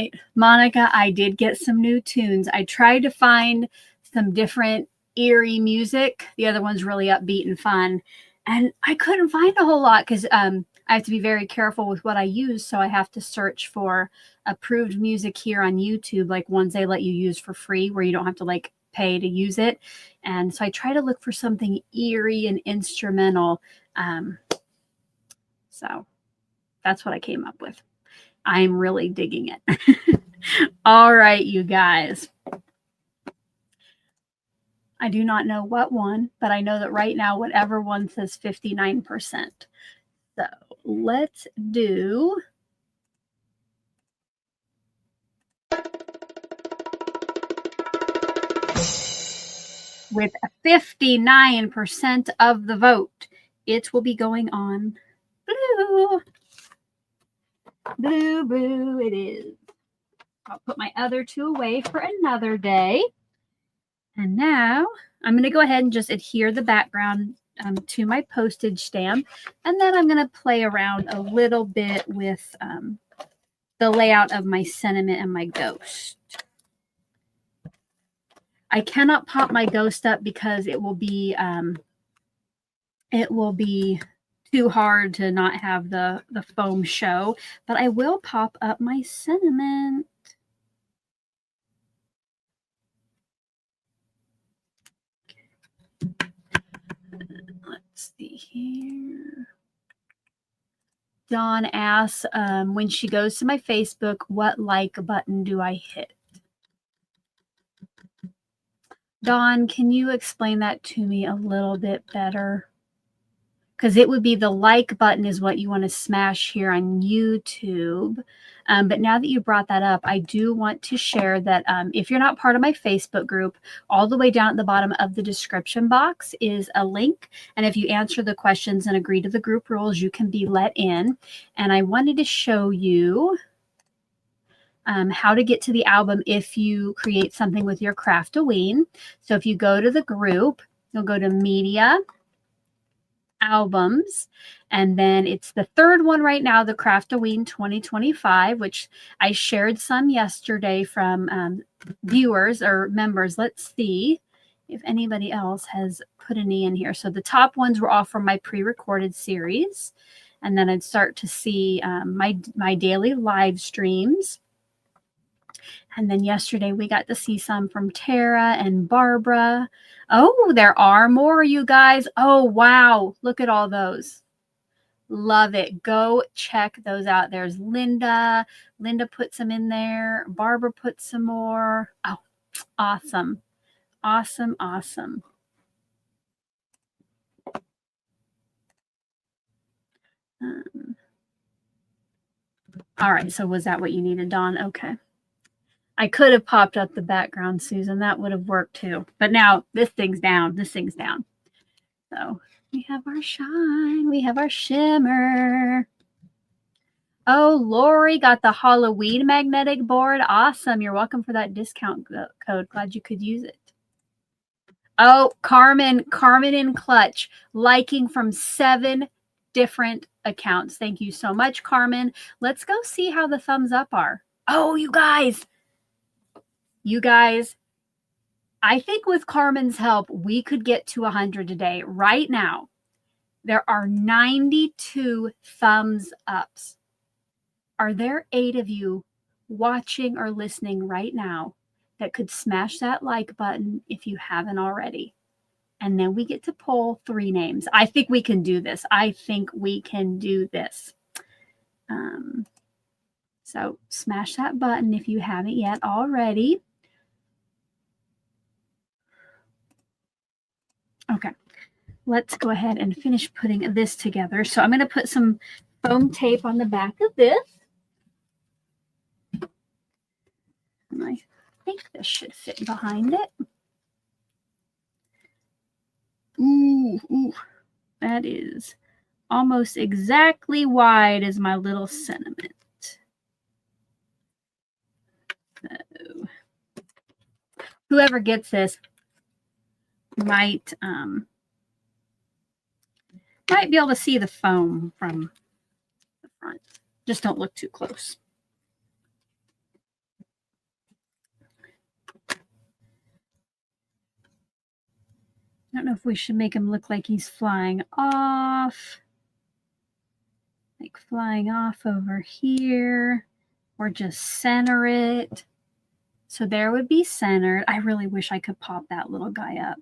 right, Monica, I did get some new tunes. I tried to find some different eerie music. The other one's really upbeat and fun. And I couldn't find a whole lot because I have to be very careful with what I use. So I have to search for approved music here on YouTube, like ones they let you use for free where you don't have to like pay to use it. And so I try to look for something eerie and instrumental. So that's what I came up with. I'm really digging it. All right, you guys. I do not know what one, but I know that right now, whatever one says 59%. So let's do with 59% of the vote. It will be going on blue. Blue, blue it is. I'll put my other two away for another day. And now I'm going to go ahead and just adhere the background to my postage stamp. And then I'm going to play around a little bit with the layout of my sentiment and my ghost. I cannot pop my ghost up because it will be too hard to not have the foam show, but I will pop up my sentiment. Let's see here. Dawn asks, when she goes to my Facebook, what like button do I hit? Dawn, can you explain that to me a little bit better? Because it would be the like button is what you want to smash here on YouTube. But now that you brought that up, I do want to share that if you're not part of my Facebook group, all the way down at the bottom of the description box is a link. And if you answer the questions and agree to the group rules, you can be let in. And I wanted to show you how to get to the album if you create something with your Craft-O-Ween. So if you go to the group, you'll go to Media, Albums, and then it's the third one right now, the Craft-O-Ween 2025, which I shared some yesterday from viewers or members. Let's see if anybody else has put any in here. So the top ones were all from my pre-recorded series, and then I'd start to see my daily live streams. And then yesterday we got to see some from Tara and Barbara. Oh, there are more, you guys. Oh, wow. Look at all those. Love it. Go check those out. There's Linda. Linda put some in there. Barbara put some more. Oh, awesome. Awesome, awesome. All right. So was that what you needed, Dawn? Okay. I could have popped up the background, Susan. That would have worked too. But now this thing's down. This thing's down. So we have our shine. We have our shimmer. Oh, Lori got the Halloween magnetic board. Awesome. You're welcome for that discount code. Glad you could use it. Oh, Carmen in Clutch, liking from 7 different accounts. Thank you so much, Carmen. Let's go see how the thumbs up are. Oh, you guys, I think with Carmen's help, we could get to 100 today. Right now, there are 92 thumbs ups. Are there 8 of you watching or listening right now that could smash that like button if you haven't already? And then we get to pull 3 names. I think we can do this. I think we can do this. So smash that button if you haven't yet already. Okay, let's go ahead and finish putting this together. So I'm going to put some foam tape on the back of this. And I think this should fit behind it. Ooh, that is almost exactly wide as my little sentiment. So whoever gets this might be able to see the foam from the front. Just don't look too close. I don't know if we should make him look like he's flying off. Like flying off over here. Or just center it. So there would be centered. I really wish I could pop that little guy up.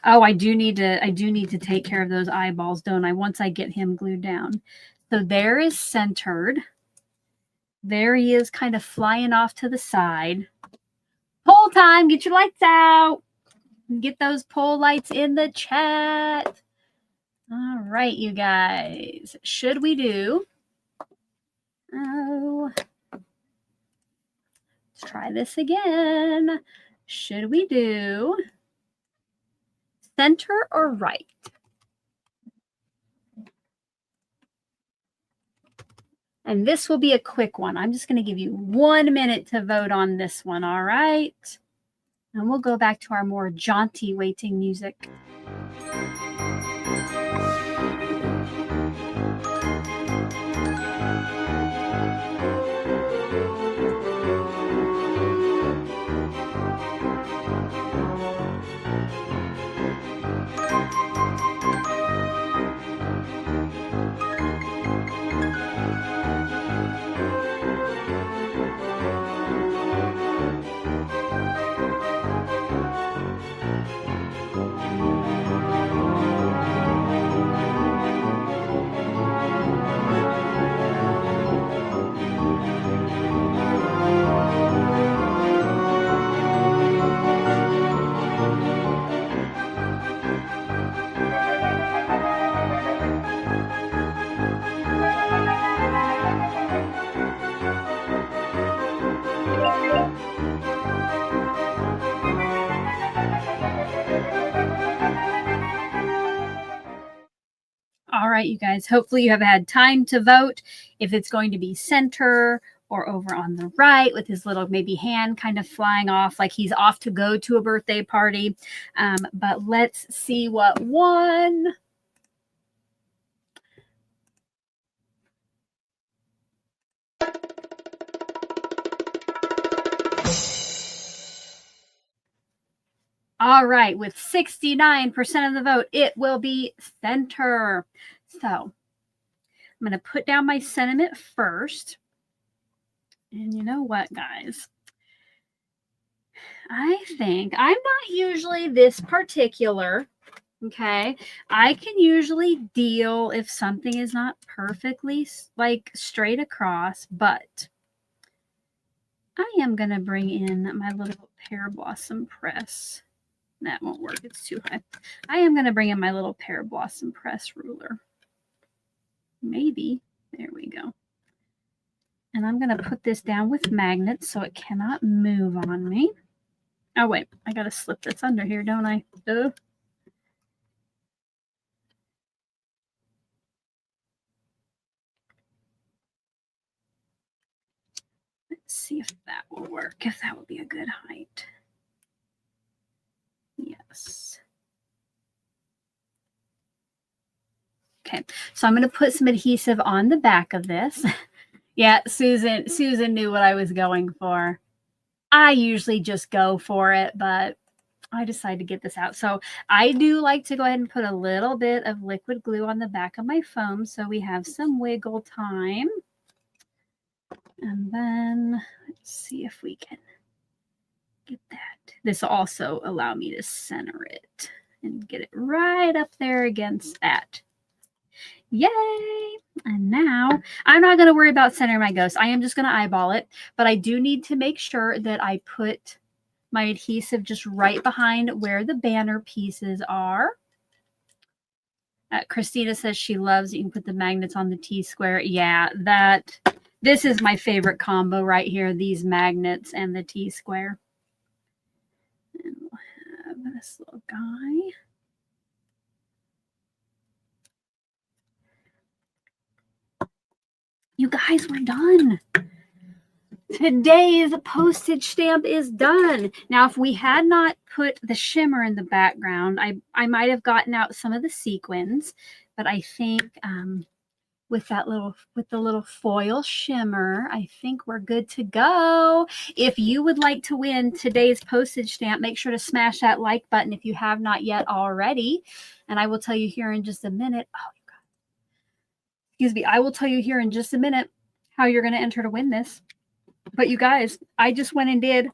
Oh, I do need to take care of those eyeballs, don't I? Once I get him glued down. So there is centered. There he is kind of flying off to the side. Poll time, get your lights out. Get those poll lights in the chat. All right, you guys. Should we do? Oh, let's try this again. Should we do center or right? And this will be a quick one. I'm just going to give you 1 minute to vote on this one, all right? And we'll go back to our more jaunty waiting music. All right, you guys, hopefully you have had time to vote if it's going to be center or over on the right with his little maybe hand kind of flying off like he's off to go to a birthday party. But let's see what won. All right, with 69% of the vote, it will be center. So I'm going to put down my sentiment first. And you know what, guys? I think I'm not usually this particular, okay? I can usually deal if something is not perfectly like straight across, but I am going to bring in my little pear blossom press. That won't work. It's too high. I am going to bring in my little pear blossom press ruler. Maybe. There we go. And I'm going to put this down with magnets so it cannot move on me. Oh, wait. I got to slip this under here, don't I? Let's see if that will work, if that would be a good height. Yes. Okay, so I'm going to put some adhesive on the back of this. Yeah, Susan knew what I was going for. I usually just go for it, but I decided to get this out. So I do like to go ahead and put a little bit of liquid glue on the back of my foam so we have some wiggle time. And then let's see if we can get that. This will also allow me to center it and get it right up there against that. Yay! And now I'm not going to worry about centering my ghost. I am just going to eyeball it, but I do need to make sure that I put my adhesive just right behind where the banner pieces are. Christina says she loves you can put the magnets on the T-square. Yeah, this is my favorite combo right here, these magnets and the T-square. And we'll have this little guy. You guys, we're done. Today's postage stamp is done. Now, if we had not put the shimmer in the background, I might have gotten out some of the sequins, but I think with the little foil shimmer. I think we're good to go. If you would like to win today's postage stamp, make sure to smash that like button if you have not yet already. And I will tell you here in just a minute. Oh, God. Excuse me. I will tell you here in just a minute how you're going to enter to win this. But you guys, I just went and did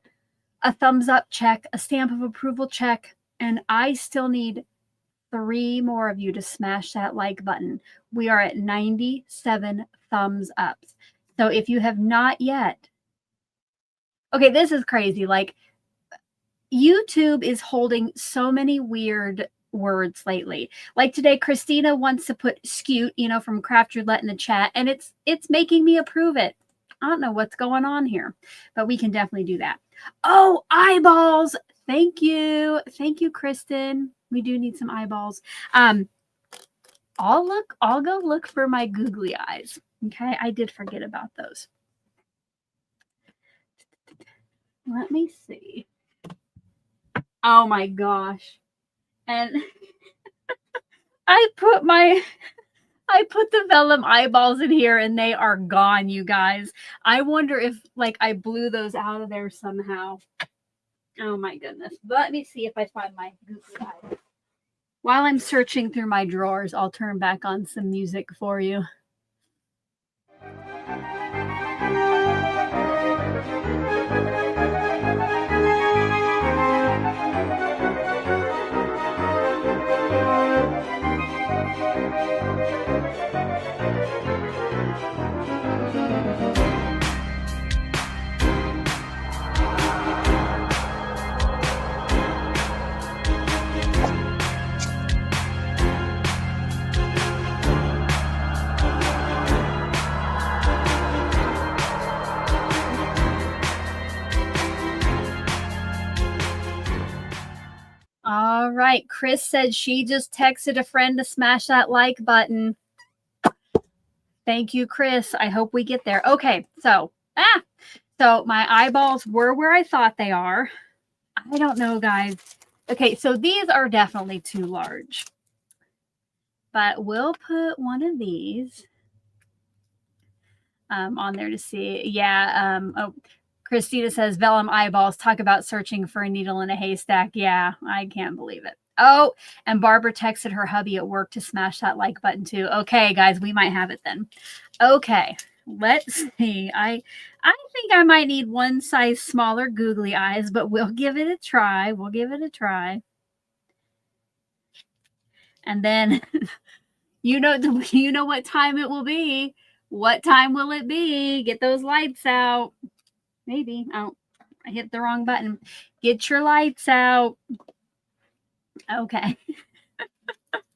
a thumbs up check, a stamp of approval check, and I still need 3 more of you to smash that like button. We are at 97 thumbs up. So if you have not yet, okay, this is crazy. Like, YouTube is holding so many weird words lately. Like today, Christina wants to put scute, you know, from Craft Roulette in the chat, and it's making me approve it. I don't know what's going on here, but we can definitely do that. Oh, eyeballs. Thank you. Thank you, Kristen. We do need some eyeballs. I'll go look for my googly eyes. Okay, I did forget about those. Let me see. Oh my gosh. And I put the vellum eyeballs in here and they are gone, you guys. I wonder if like I blew those out of there somehow. Oh my goodness. Let me see if I find my googly eyes. While I'm searching through my drawers, I'll turn back on some music for you. All right. Chris said she just texted a friend to smash that like button. Thank you, Chris. I hope we get there. Okay. So my eyeballs were where I thought they are. I don't know, guys. Okay. So these are definitely too large, but we'll put one of these on there to see. Yeah. Oh, Christina says, vellum eyeballs, talk about searching for a needle in a haystack. Yeah, I can't believe it. Oh, and Barbara texted her hubby at work to smash that like button too. Okay, guys, we might have it then. Okay, let's see. I think I might need one size smaller googly eyes, but we'll give it a try. We'll give it a try. And then, you know what time it will be. What time will it be? Get those lights out. Maybe. Oh, I hit the wrong button. Get your lights out. Okay.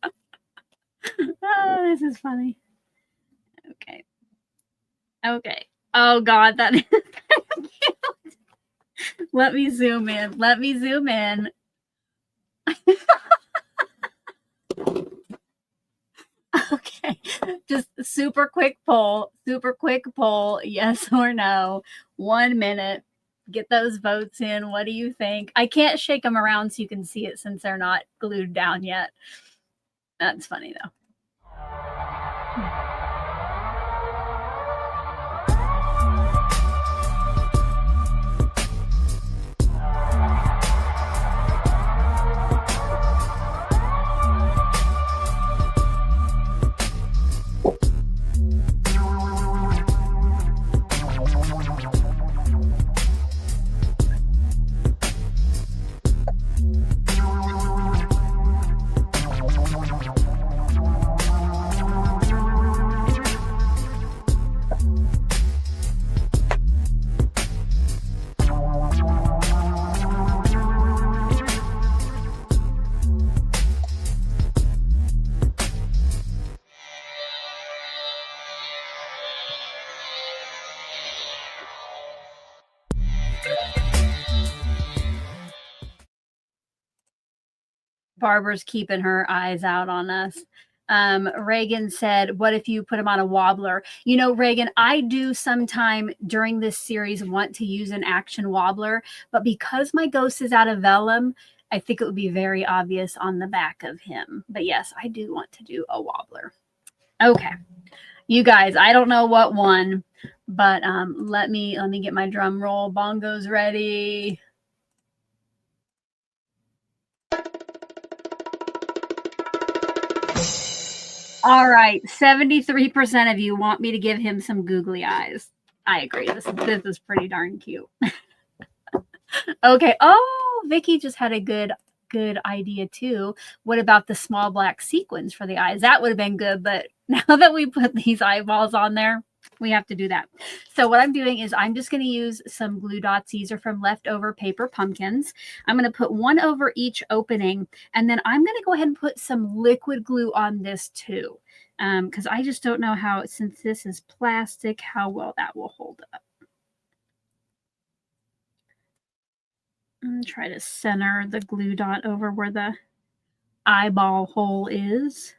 Oh, this is funny. Okay. Okay. Oh, God, that is cute. Let me zoom in. Let me zoom in. Okay. Just super quick poll. Super quick poll. Yes or no. 1 minute. Get those votes in. What do you think? I can't shake them around so you can see it since they're not glued down yet. That's funny, though. Barbara's keeping her eyes out on us. Reagan said, what if you put them on a wobbler? You know, Reagan, I do sometime during this series want to use an action wobbler, but because my ghost is out of vellum, I think it would be very obvious on the back of him. But yes, I do want to do a wobbler. Okay. You guys, I don't know what won, but let me get my drum roll. Bongos ready. All right, 73% of you want me to give him some googly eyes. I agree. This is pretty darn cute. Okay. Oh, Vicky just had a good idea too. What about the small black sequins for the eyes? That would have been good, but now that we put these eyeballs on there, we have to do that. So what I'm doing is I'm just going to use some glue dots. These are from leftover paper pumpkins. I'm going to put one over each opening, and then I'm going to go ahead and put some liquid glue on this too, because I just don't know how, since this is plastic, how well that will hold up. And try to center the glue dot over where the eyeball hole is.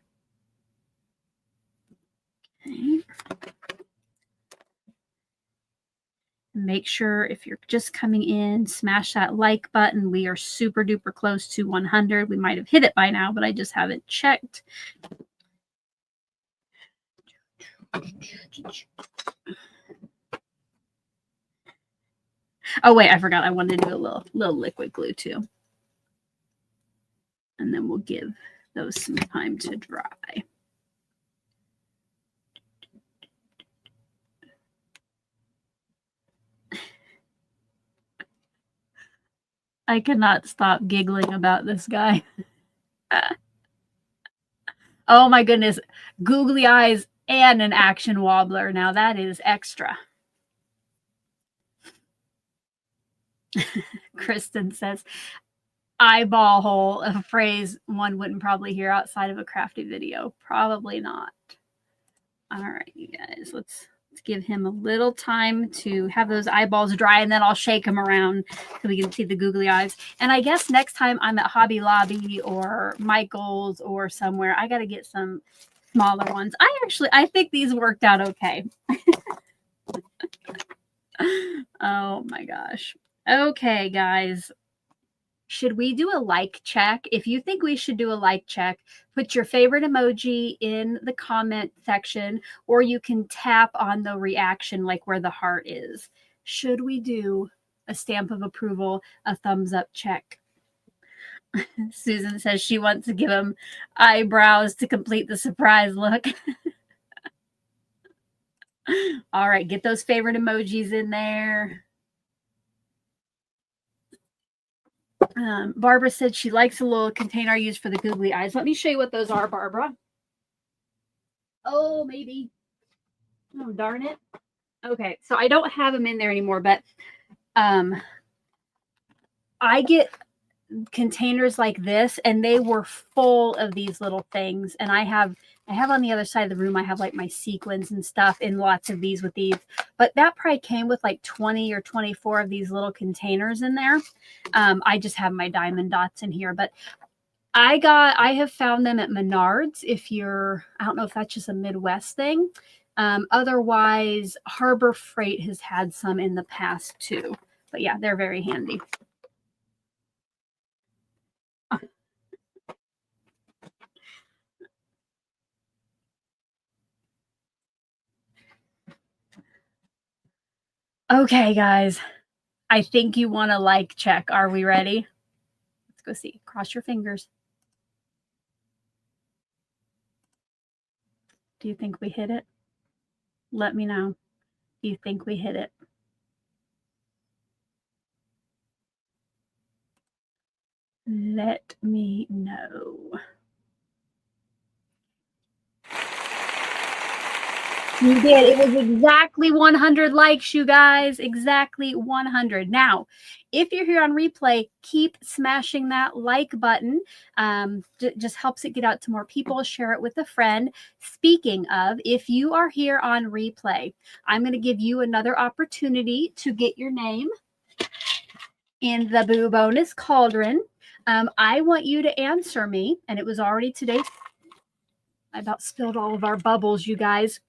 Okay. Make sure if you're just coming in, smash that like button. We are super duper close to 100. We might have hit it by now, but I just haven't checked. Oh wait, I forgot. I wanted to do a little liquid glue too. And then we'll give those some time to dry. I cannot stop giggling about this guy. Oh my goodness. Googly eyes and an action wobbler. Now that is extra. Kristen says, eyeball hole, a phrase one wouldn't probably hear outside of a crafty video. Probably not. All right, you guys, let's give him a little time to have those eyeballs dry, and then I'll shake them around so we can see the googly eyes. And I guess next time I'm at Hobby Lobby or Michael's or somewhere, I got to get some smaller ones. I think these worked out okay. Oh my gosh. Okay, guys. Should we do a like check? If you think we should do a like check, put your favorite emoji in the comment section, or you can tap on the reaction like where the heart is. Should we do a stamp of approval, a thumbs up check? Susan says she wants to give him eyebrows to complete the surprise look. All right, get those favorite emojis in there. Barbara said she likes a little container I use for the googly eyes. Let me show you what those are, Barbara. Oh, maybe. Oh, darn it. Okay, so I don't have them in there anymore, but I get containers like this, and they were full of these little things. And I have on the other side of the room, I have like my sequins and stuff in lots of these with these. But that probably came with like 20 or 24 of these little containers in there. I just have my diamond dots in here, but I have found them at Menards. I don't know if that's just a Midwest thing. Otherwise, Harbor Freight has had some in the past too. But yeah, they're very handy. Okay, guys. I think you want to like check. Are we ready? Let's go see. Cross your fingers. Do you think we hit it? Let me know. Do you think we hit it? Let me know. You did. It was exactly 100 likes, you guys. Exactly 100. Now, if you're here on replay, keep smashing that like button. Just helps it get out to more people. Share it with a friend. Speaking of, if you are here on replay, I'm going to give you another opportunity to get your name in the Boo Bonus Cauldron. I want you to answer me, and it was already today. I about spilled all of our bubbles, you guys.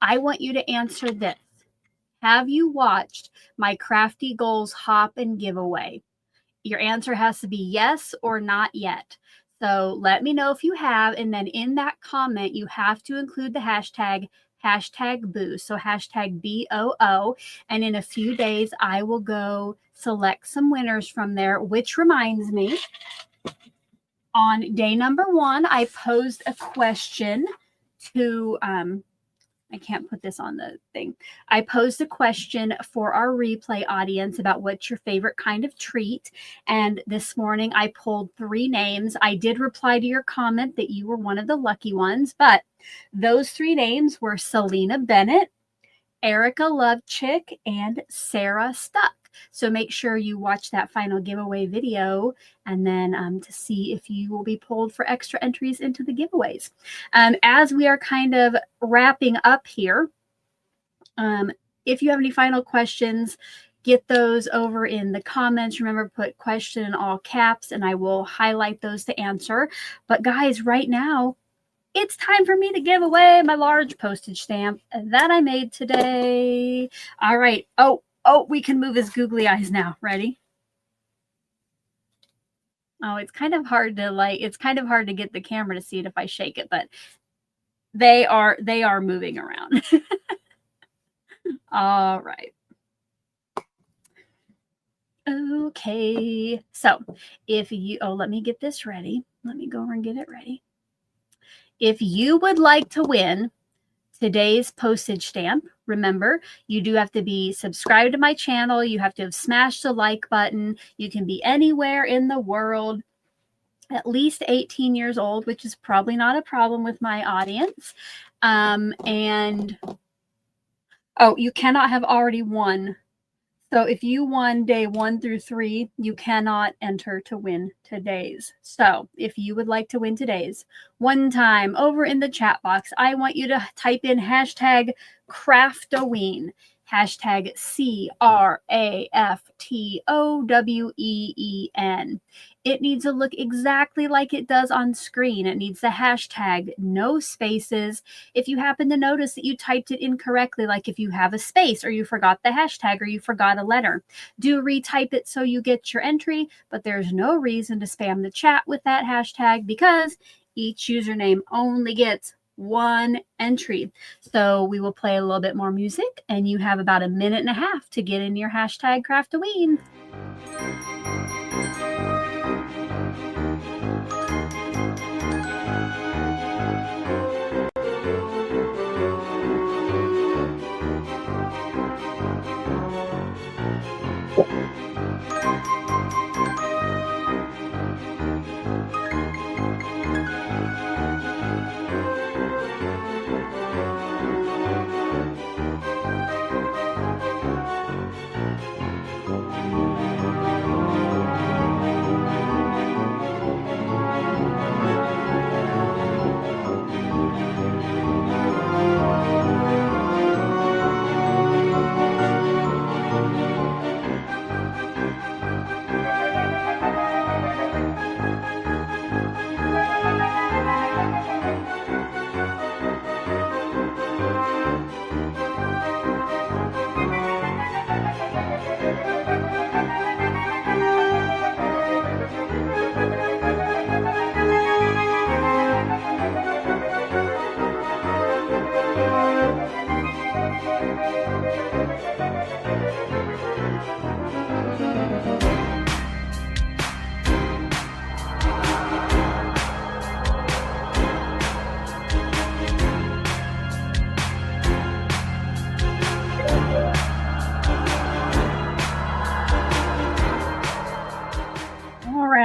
I want you to answer this. Have you watched my Crafty Goals Hop and Giveaway? Your answer has to be yes or not yet. So let me know if you have, and then in that comment, you have to include the hashtag #boo. So hashtag BOO. And in a few days, I will go select some winners from there, which reminds me, on day number 1, I posed a question to, I can't put this on the thing. I posed a question for our replay audience about what's your favorite kind of treat. And this morning I pulled 3 names. I did reply to your comment that you were one of the lucky ones, but those 3 names were Selena Bennett, Erica Lovechick, and Sarah Stuck. So make sure you watch that final giveaway video and then to see if you will be pulled for extra entries into the giveaways. As we are kind of wrapping up here, if you have any final questions, get those over in the comments. Remember, put question in all caps and I will highlight those to answer. But guys, right now, it's time for me to give away my large postage stamp that I made today. All right. Oh, we can move his googly eyes now. Ready? Oh, it's kind of hard to get the camera to see it if I shake it, but they are moving around. All right. Okay. So if you, let me get this ready. Let me go over and get it ready. If you would like to win today's postage stamp, remember, you do have to be subscribed to my channel. You have to have smashed the like button. You can be anywhere in the world, at least 18 years old, which is probably not a problem with my audience. And, oh, you cannot have already won. So if you won day 1 through 3, you cannot enter to win today's. So if you would like to win today's, one time over in the chat box, I want you to type in hashtag Craft-O-Ween, hashtag CRAFTOWEEN. It needs to look exactly like it does on screen. It needs the hashtag, no spaces. If you happen to notice that you typed it incorrectly, like if you have a space or you forgot the hashtag or you forgot a letter, do retype it so you get your entry, but there's no reason to spam the chat with that hashtag because each username only gets 1 entry. So we will play a little bit more music and you have about 1.5 minutes to get in your hashtag Craft-O-Ween.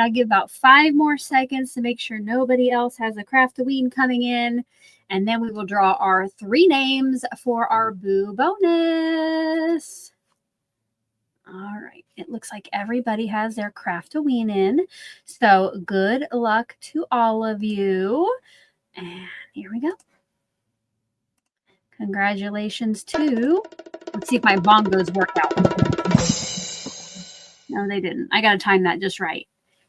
I'll give about 5 more seconds to make sure nobody else has a Craft-O-Ween coming in. And then we will draw our 3 names for our Boo bonus. All right. It looks like everybody has their Craft-O-Ween in. So good luck to all of you. And here we go. Congratulations to, let's see if my bongos work out. No, they didn't. I got to time that just right.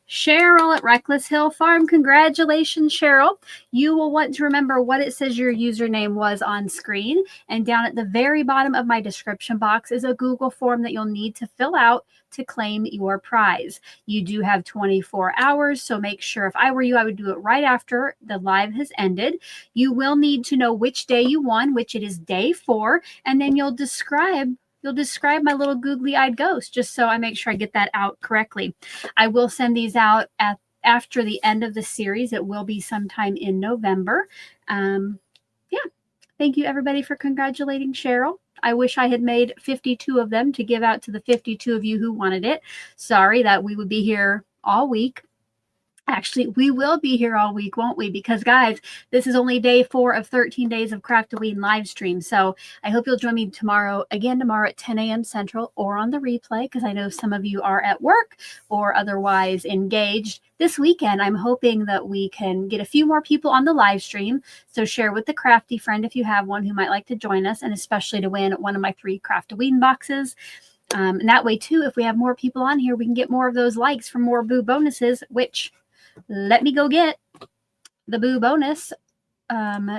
Cheryl at Reckless Hill Farm. Congratulations, Cheryl. You will want to remember what it says your username was on screen. And down at the very bottom of my description box is a Google form that you'll need to fill out to claim your prize. You do have 24 hours, so make sure, if I were you, I would do it right after the live has ended. You will need to know which day you won, which it is day 4, and then you'll describe my little googly-eyed ghost, just so I make sure I get that out correctly. I will send these out after the end of the series. It will be sometime in November. Yeah. Thank you, everybody, for congratulating Cheryl. I wish I had made 52 of them to give out to the 52 of you who wanted it. Sorry that we would be here all week. Actually, we will be here all week, won't we? Because, guys, this is only day 4 of 13 days of Craft-O-Ween live stream. So I hope you'll join me tomorrow at 10 a.m. Central, or on the replay, because I know some of you are at work or otherwise engaged. This weekend, I'm hoping that we can get a few more people on the live stream. So share with the crafty friend if you have one who might like to join us, and especially to win one of my 3 Craft-O-Ween boxes. And that way, too, if we have more people on here, we can get more of those likes for more boo bonuses, which... let me go get the boo bonus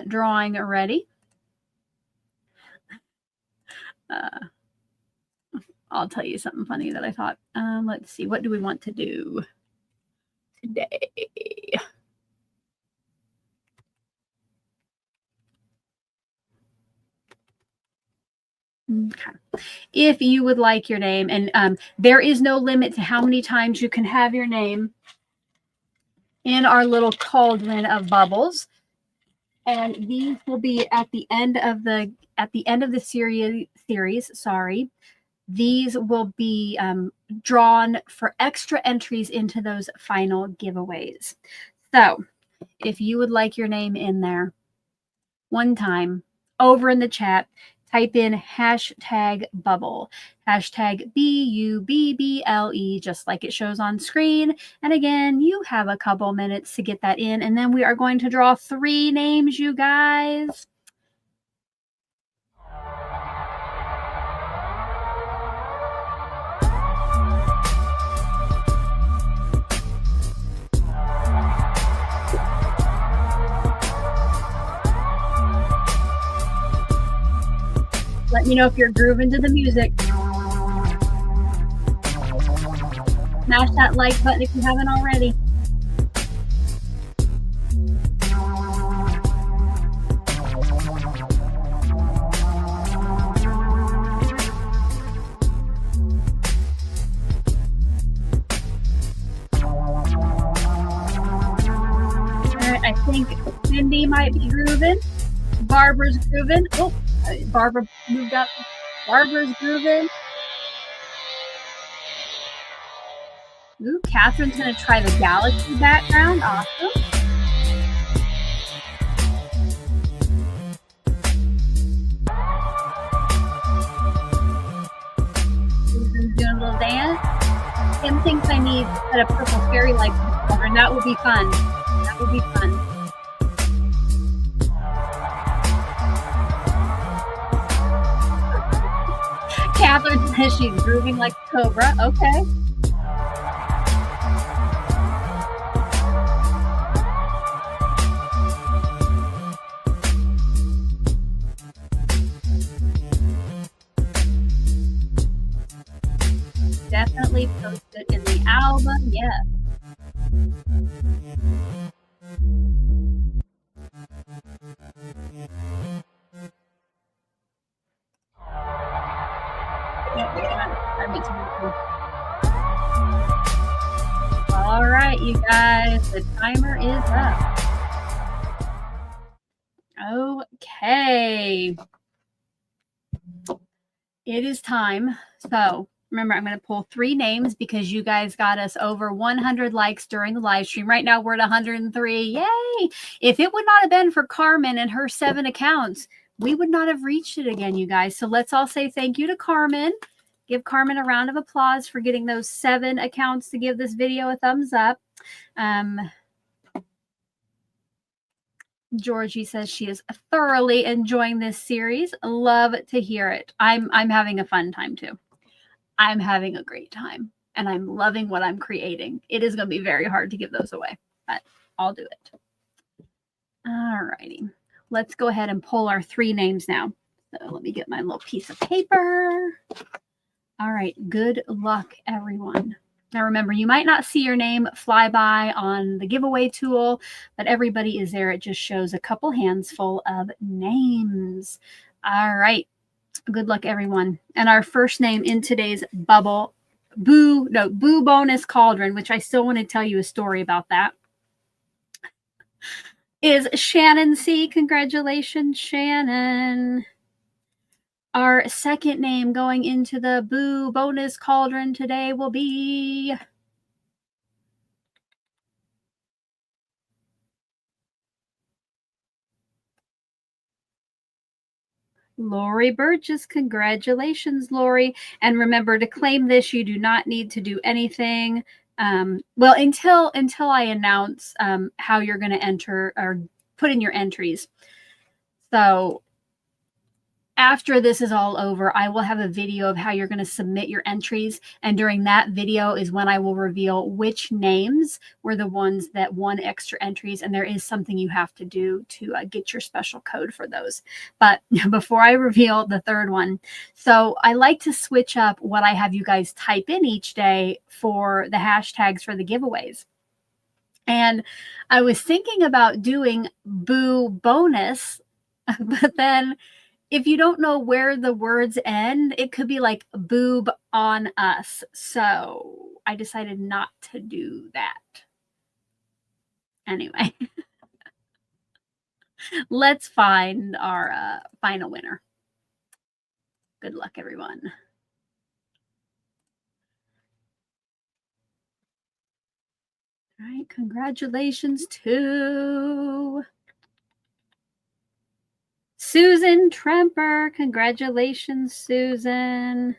drawing ready. I'll tell you something funny that I thought. Let's see. What do we want to do today? Okay. If you would like your name, and there is no limit to how many times you can have your name in our little cauldron of bubbles, and these will be at the end of the series. Sorry, these will be drawn for extra entries into those final giveaways. So, if you would like your name in there, one time over in the chat, type in #bubble, #BUBBLE, just like it shows on screen. And again, you have a couple minutes to get that in, and then we are going to draw 3 names, you guys. Let me know if you're grooving to the music. Smash that like button if you haven't already. All right, I think Cindy might be grooving. Barbara's grooving. Oh, Barbara moved up. Barbara's grooving. Ooh, Catherine's going to try the galaxy background. Awesome. Susan's doing a little dance. Kim thinks I need to put a purple fairy light color, and that would be fun. That would be fun. Catherine says she's grooving like a cobra. Okay. Definitely post it in the album. Yes. All right, you guys, the timer is up. Okay. It is time. So remember, I'm going to pull 3 names because you guys got us over 100 likes during the live stream. Right now, we're at 103. Yay! If it would not have been for Carmen and her 7 accounts, we would not have reached it again, you guys. So let's all say thank you to Carmen. Give Carmen a round of applause for getting those 7 accounts to give this video a thumbs up. Georgie says she is thoroughly enjoying this series. Love to hear it. I'm having a fun time too. I'm having a great time. and I'm loving what I'm creating. It is going to be very hard to give those away, but I'll do it. All righty. Let's go ahead and pull our 3 names now. So let me get my little piece of paper. All right. Good luck, everyone. Now remember, you might not see your name fly by on the giveaway tool, but everybody is there. It just shows a couple hands full of names. All right. Good luck, everyone. And our first name in today's boo bonus cauldron, which I still want to tell you a story about that, is Shannon C. Congratulations, Shannon. Our second name going into the boo bonus cauldron today will be Lori Burgess. Congratulations, Lori. And remember, to claim this, you do not need to do anything. Well, until I announce how you're going to enter or put in your entries. So after this is all over, I will have a video of how you're going to submit your entries. And during that video is when I will reveal which names were the ones that won extra entries. And there is something you have to do to get your special code for those. But before I reveal the third one, so I like to switch up what I have you guys type in each day for the hashtags for the giveaways. And I was thinking about doing boo bonus, but then if you don't know where the words end, it could be like boob on us. So I decided not to do that. Anyway, let's find our final winner. Good luck, everyone. All right, congratulations to Susan Tremper. Congratulations, Susan.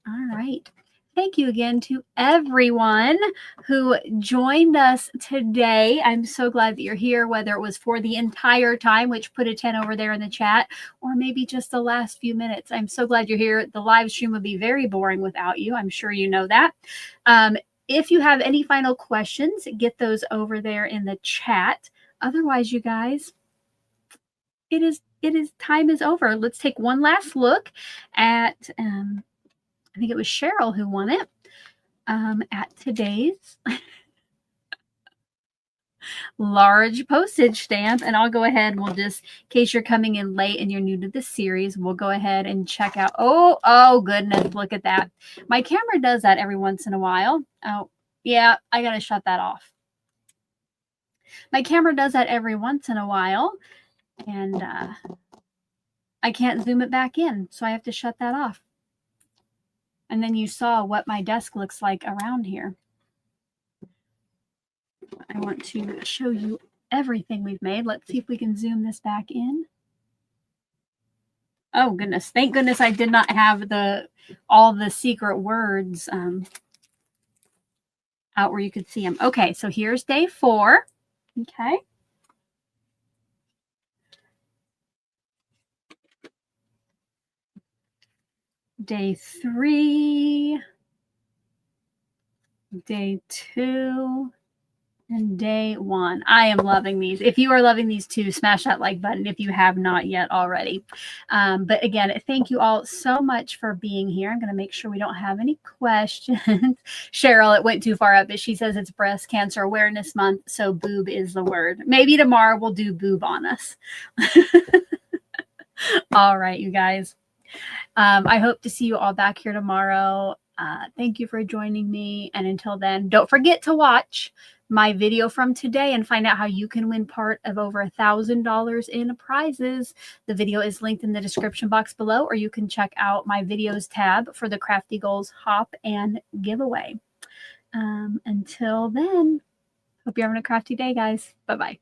All right. Thank you again to everyone who joined us today. I'm so glad that you're here, whether it was for the entire time, which put a 10 over there in the chat, or maybe just the last few minutes. I'm so glad you're here. The live stream would be very boring without you. I'm sure you know that. If you have any final questions, get those over there in the chat. Otherwise, you guys, time is over. Let's take one last look at I think it was Cheryl who won it at today's large postage stamp. And I'll go ahead and we'll just, in case you're coming in late and you're new to this series, we'll go ahead and check out. Oh goodness, look at that. My camera does that every once in a while. Oh yeah, I gotta shut that off. My camera does that every once in a while, and I can't zoom it back in, so I have to shut that off. And then you saw what my desk looks like around here. I want to show you everything we've made. Let's see if we can zoom this back in. Oh goodness, thank goodness I did not have all the secret words out where you could see them. Okay, so here's day 4. Okay. Day 3, day 2, and day 1. I am loving these. If you are loving these too, smash that like button if you have not yet already. But again, thank you all so much for being here. I'm going to make sure we don't have any questions. Cheryl, it went too far up, but she says it's Breast Cancer Awareness Month, so boob is the word. Maybe tomorrow we'll do boob on us. All right, you guys. I hope to see you all back here tomorrow. Thank you for joining me. And until then, don't forget to watch my video from today and find out how you can win part of over $1,000 in prizes. The video is linked in the description box below, or you can check out my videos tab for the Crafty Goals Hop and giveaway. Until then, hope you're having a crafty day, guys. Bye-bye.